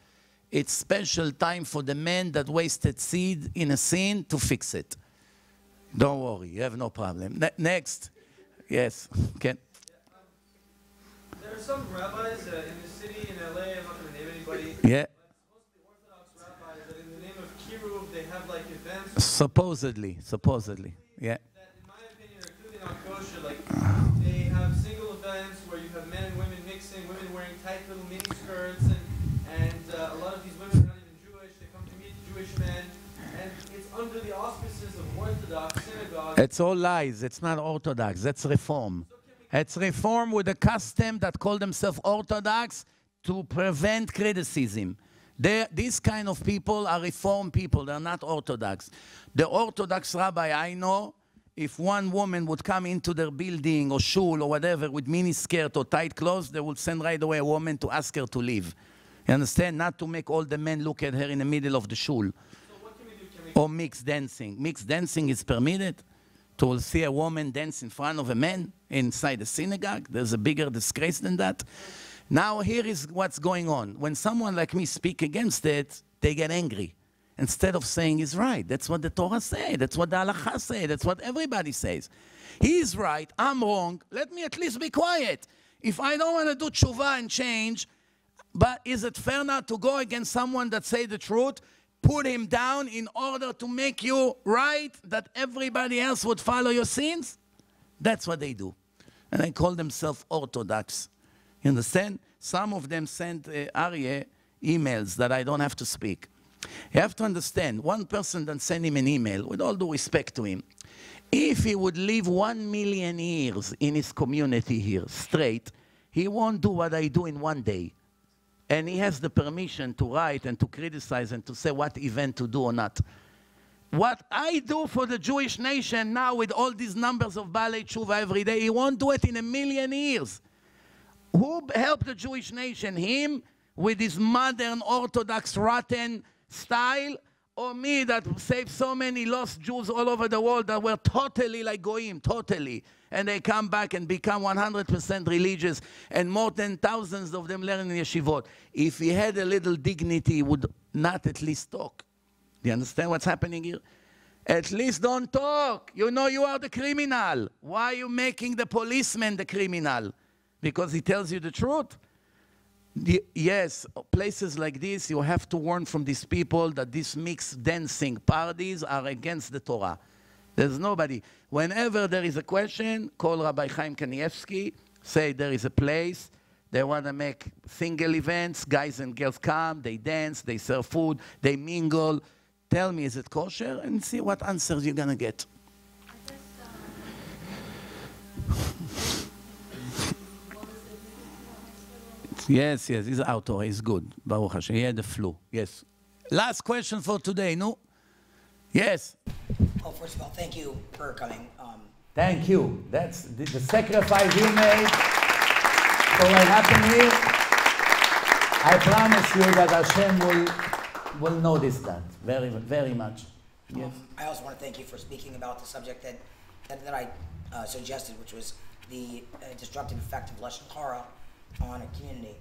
Speaker 1: it's special time for the man that wasted seed in a sin to fix it. Don't worry, you have no problem. Next. Yes, okay.
Speaker 4: There are some rabbis in the city in LA, I'm not going to name anybody.
Speaker 1: Yeah.
Speaker 4: Mostly Orthodox rabbis that in the name of Kiruv, they have like events.
Speaker 1: Supposedly, yeah.
Speaker 4: That in my opinion are clearly not kosher. Like they have single events where you have men and women mixing, women wearing tight little mini skirts, and a lot of these women are not even Jewish. They come to meet Jewish men, and it's under the auspices of Orthodox synagogues.
Speaker 1: It's all lies. It's not Orthodox. That's Reform. It's Reform with a custom that call themselves Orthodox to prevent criticism. These kind of people are Reform people. They're not Orthodox. The Orthodox rabbi I know, if one woman would come into their building or shul or whatever with mini skirt or tight clothes, they would send right away a woman to ask her to leave. You understand? Not to make all the men look at her in the middle of the shul.
Speaker 4: So what can we do?
Speaker 1: Or mixed dancing. Mixed dancing is permitted. To see a woman dance in front of a man inside the synagogue. There's a bigger disgrace than that. Now here is what's going on. When someone like me speak against it, they get angry. Instead of saying he's right. That's what the Torah says. That's what the Halakha says. That's what everybody says. He's right. I'm wrong. Let me at least be quiet. If I don't want to do tshuva and change, but is it fair now to go against someone that say the truth? Put him down in order to make you right, that everybody else would follow your sins? That's what they do. And they call themselves Orthodox. You understand? Some of them send Aryeh emails that I don't have to speak. You have to understand, one person that sent him an email, with all due respect to him, if he would live 1 million years in his community here, straight, he won't do what I do in one day. And he has the permission to write and to criticize and to say what event to do or not. What I do for the Jewish nation now with all these numbers of Baalei Tshuva every day, he won't do it in 1 million years. Who helped the Jewish nation? Him with his modern Orthodox rotten style, or me that saved so many lost Jews all over the world that were totally like Goyim, totally. And they come back and become 100% religious, and more than thousands of them learn in yeshivot. If he had a little dignity, he would not at least talk. Do you understand what's happening here? At least don't talk. You know you are the criminal. Why are you making the policeman the criminal? Because he tells you the truth? Yes, places like this, you have to warn from these people that these mixed dancing parties are against the Torah. There's nobody. Whenever there is a question, call Rabbi Chaim Kanievsky, say there is a place, they want to make single events, guys and girls come, they dance, they serve food, they mingle. Tell me, is it kosher? And see what answers you're going to get. Yes, yes, he's out. He's good. Baruch Hashem. He had the flu. Yes. Last question for today, no? Yes.
Speaker 5: Oh, first of all, thank you for coming.
Speaker 1: Thank you. That's the sacrifice you made for what happened here. I promise you that Hashem will notice that very, very much. Yes.
Speaker 5: I also want to thank you for speaking about the subject that I suggested, which was the destructive effect of Lashon Hara on a community.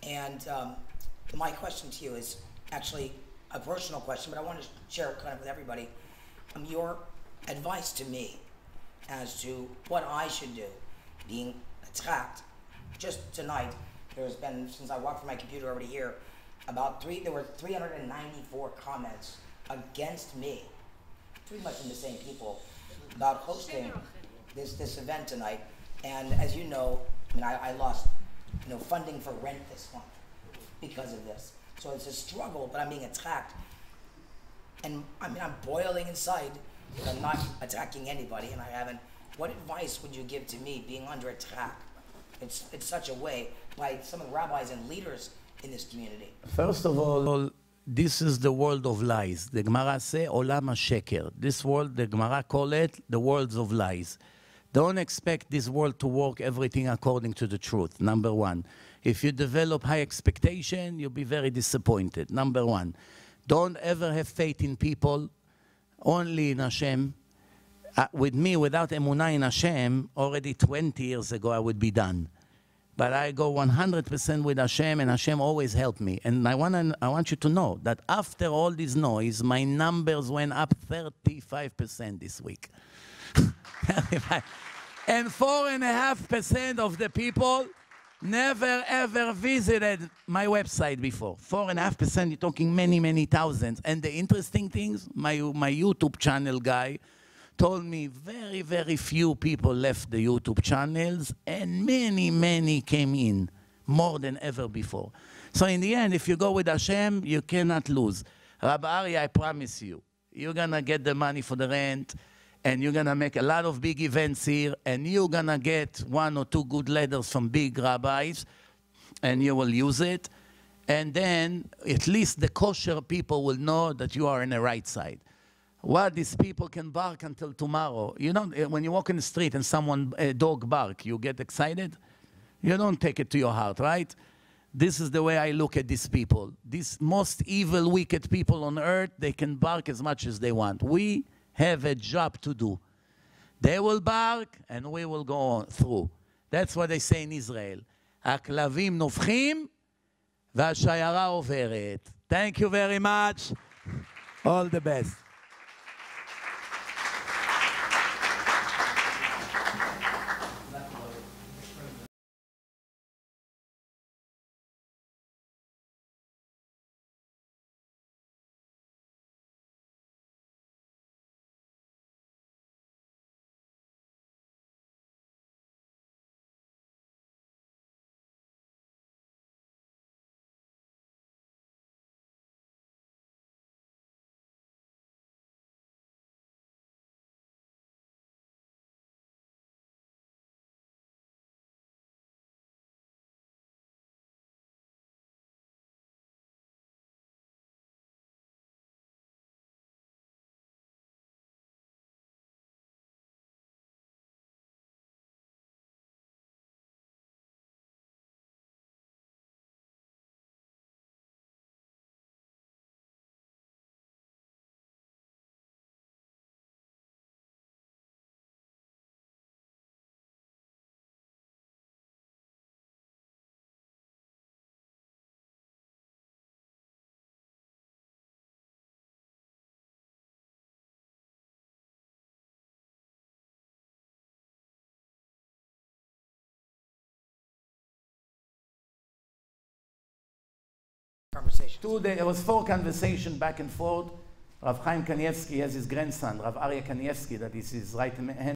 Speaker 5: And my question to you is actually a personal question, but I want to share it kind of with everybody. Your advice to me as to what I should do, being attacked. Just tonight, there's been, since I walked from my computer over to here, there were 394 comments against me, pretty much from the same people, about hosting this event tonight. And as you know, I mean, I lost funding for rent this month because of this. So it's a struggle, but I'm being attacked. And I mean, I'm boiling inside. I'm not attacking anybody, and I haven't. What advice would you give to me being under attack? It's such a way by some of the rabbis and leaders in this community.
Speaker 1: First of all, this is the world of lies. The Gemara says, Olam HaSheker. This world, the Gemara call it the world of lies. Don't expect this world to work everything according to the truth, number one. If you develop high expectation, you'll be very disappointed, number one. Don't ever have faith in people, only in Hashem. With me, without emunah in Hashem, already 20 years ago, I would be done. But I go 100% with Hashem, and Hashem always helped me. And I want you to know that after all this noise, my numbers went up 35% this week. And 4.5% of the people never ever visited my website before. 4.5%, you're talking many, many thousands. And the interesting things, my YouTube channel guy told me very, very few people left the YouTube channels, and many, many came in, more than ever before. So in the end, if you go with Hashem, you cannot lose. Rabbi Ari, I promise you, you're going to get the money for the rent, and you're going to make a lot of big events here, and you're going to get 1 or 2 good letters from big rabbis, and you will use it. And then at least the kosher people will know that you are on the right side. What these people can bark until tomorrow. You don't, when you walk in the street and a dog bark, you get excited? You don't take it to your heart, right? This is the way I look at these people. These most evil, wicked people on earth, they can bark as much as they want. We have a job to do. They will bark, and we will go on through. That's what they say in Israel. הכלבים נובחים, והשיירה עוברת. Thank you very much. All the best.
Speaker 5: Conversation.
Speaker 1: There was 4 conversations back and forth. Rav Chaim Kanievsky has his grandson, Rav Aryeh Kanievsky, that is his right hand.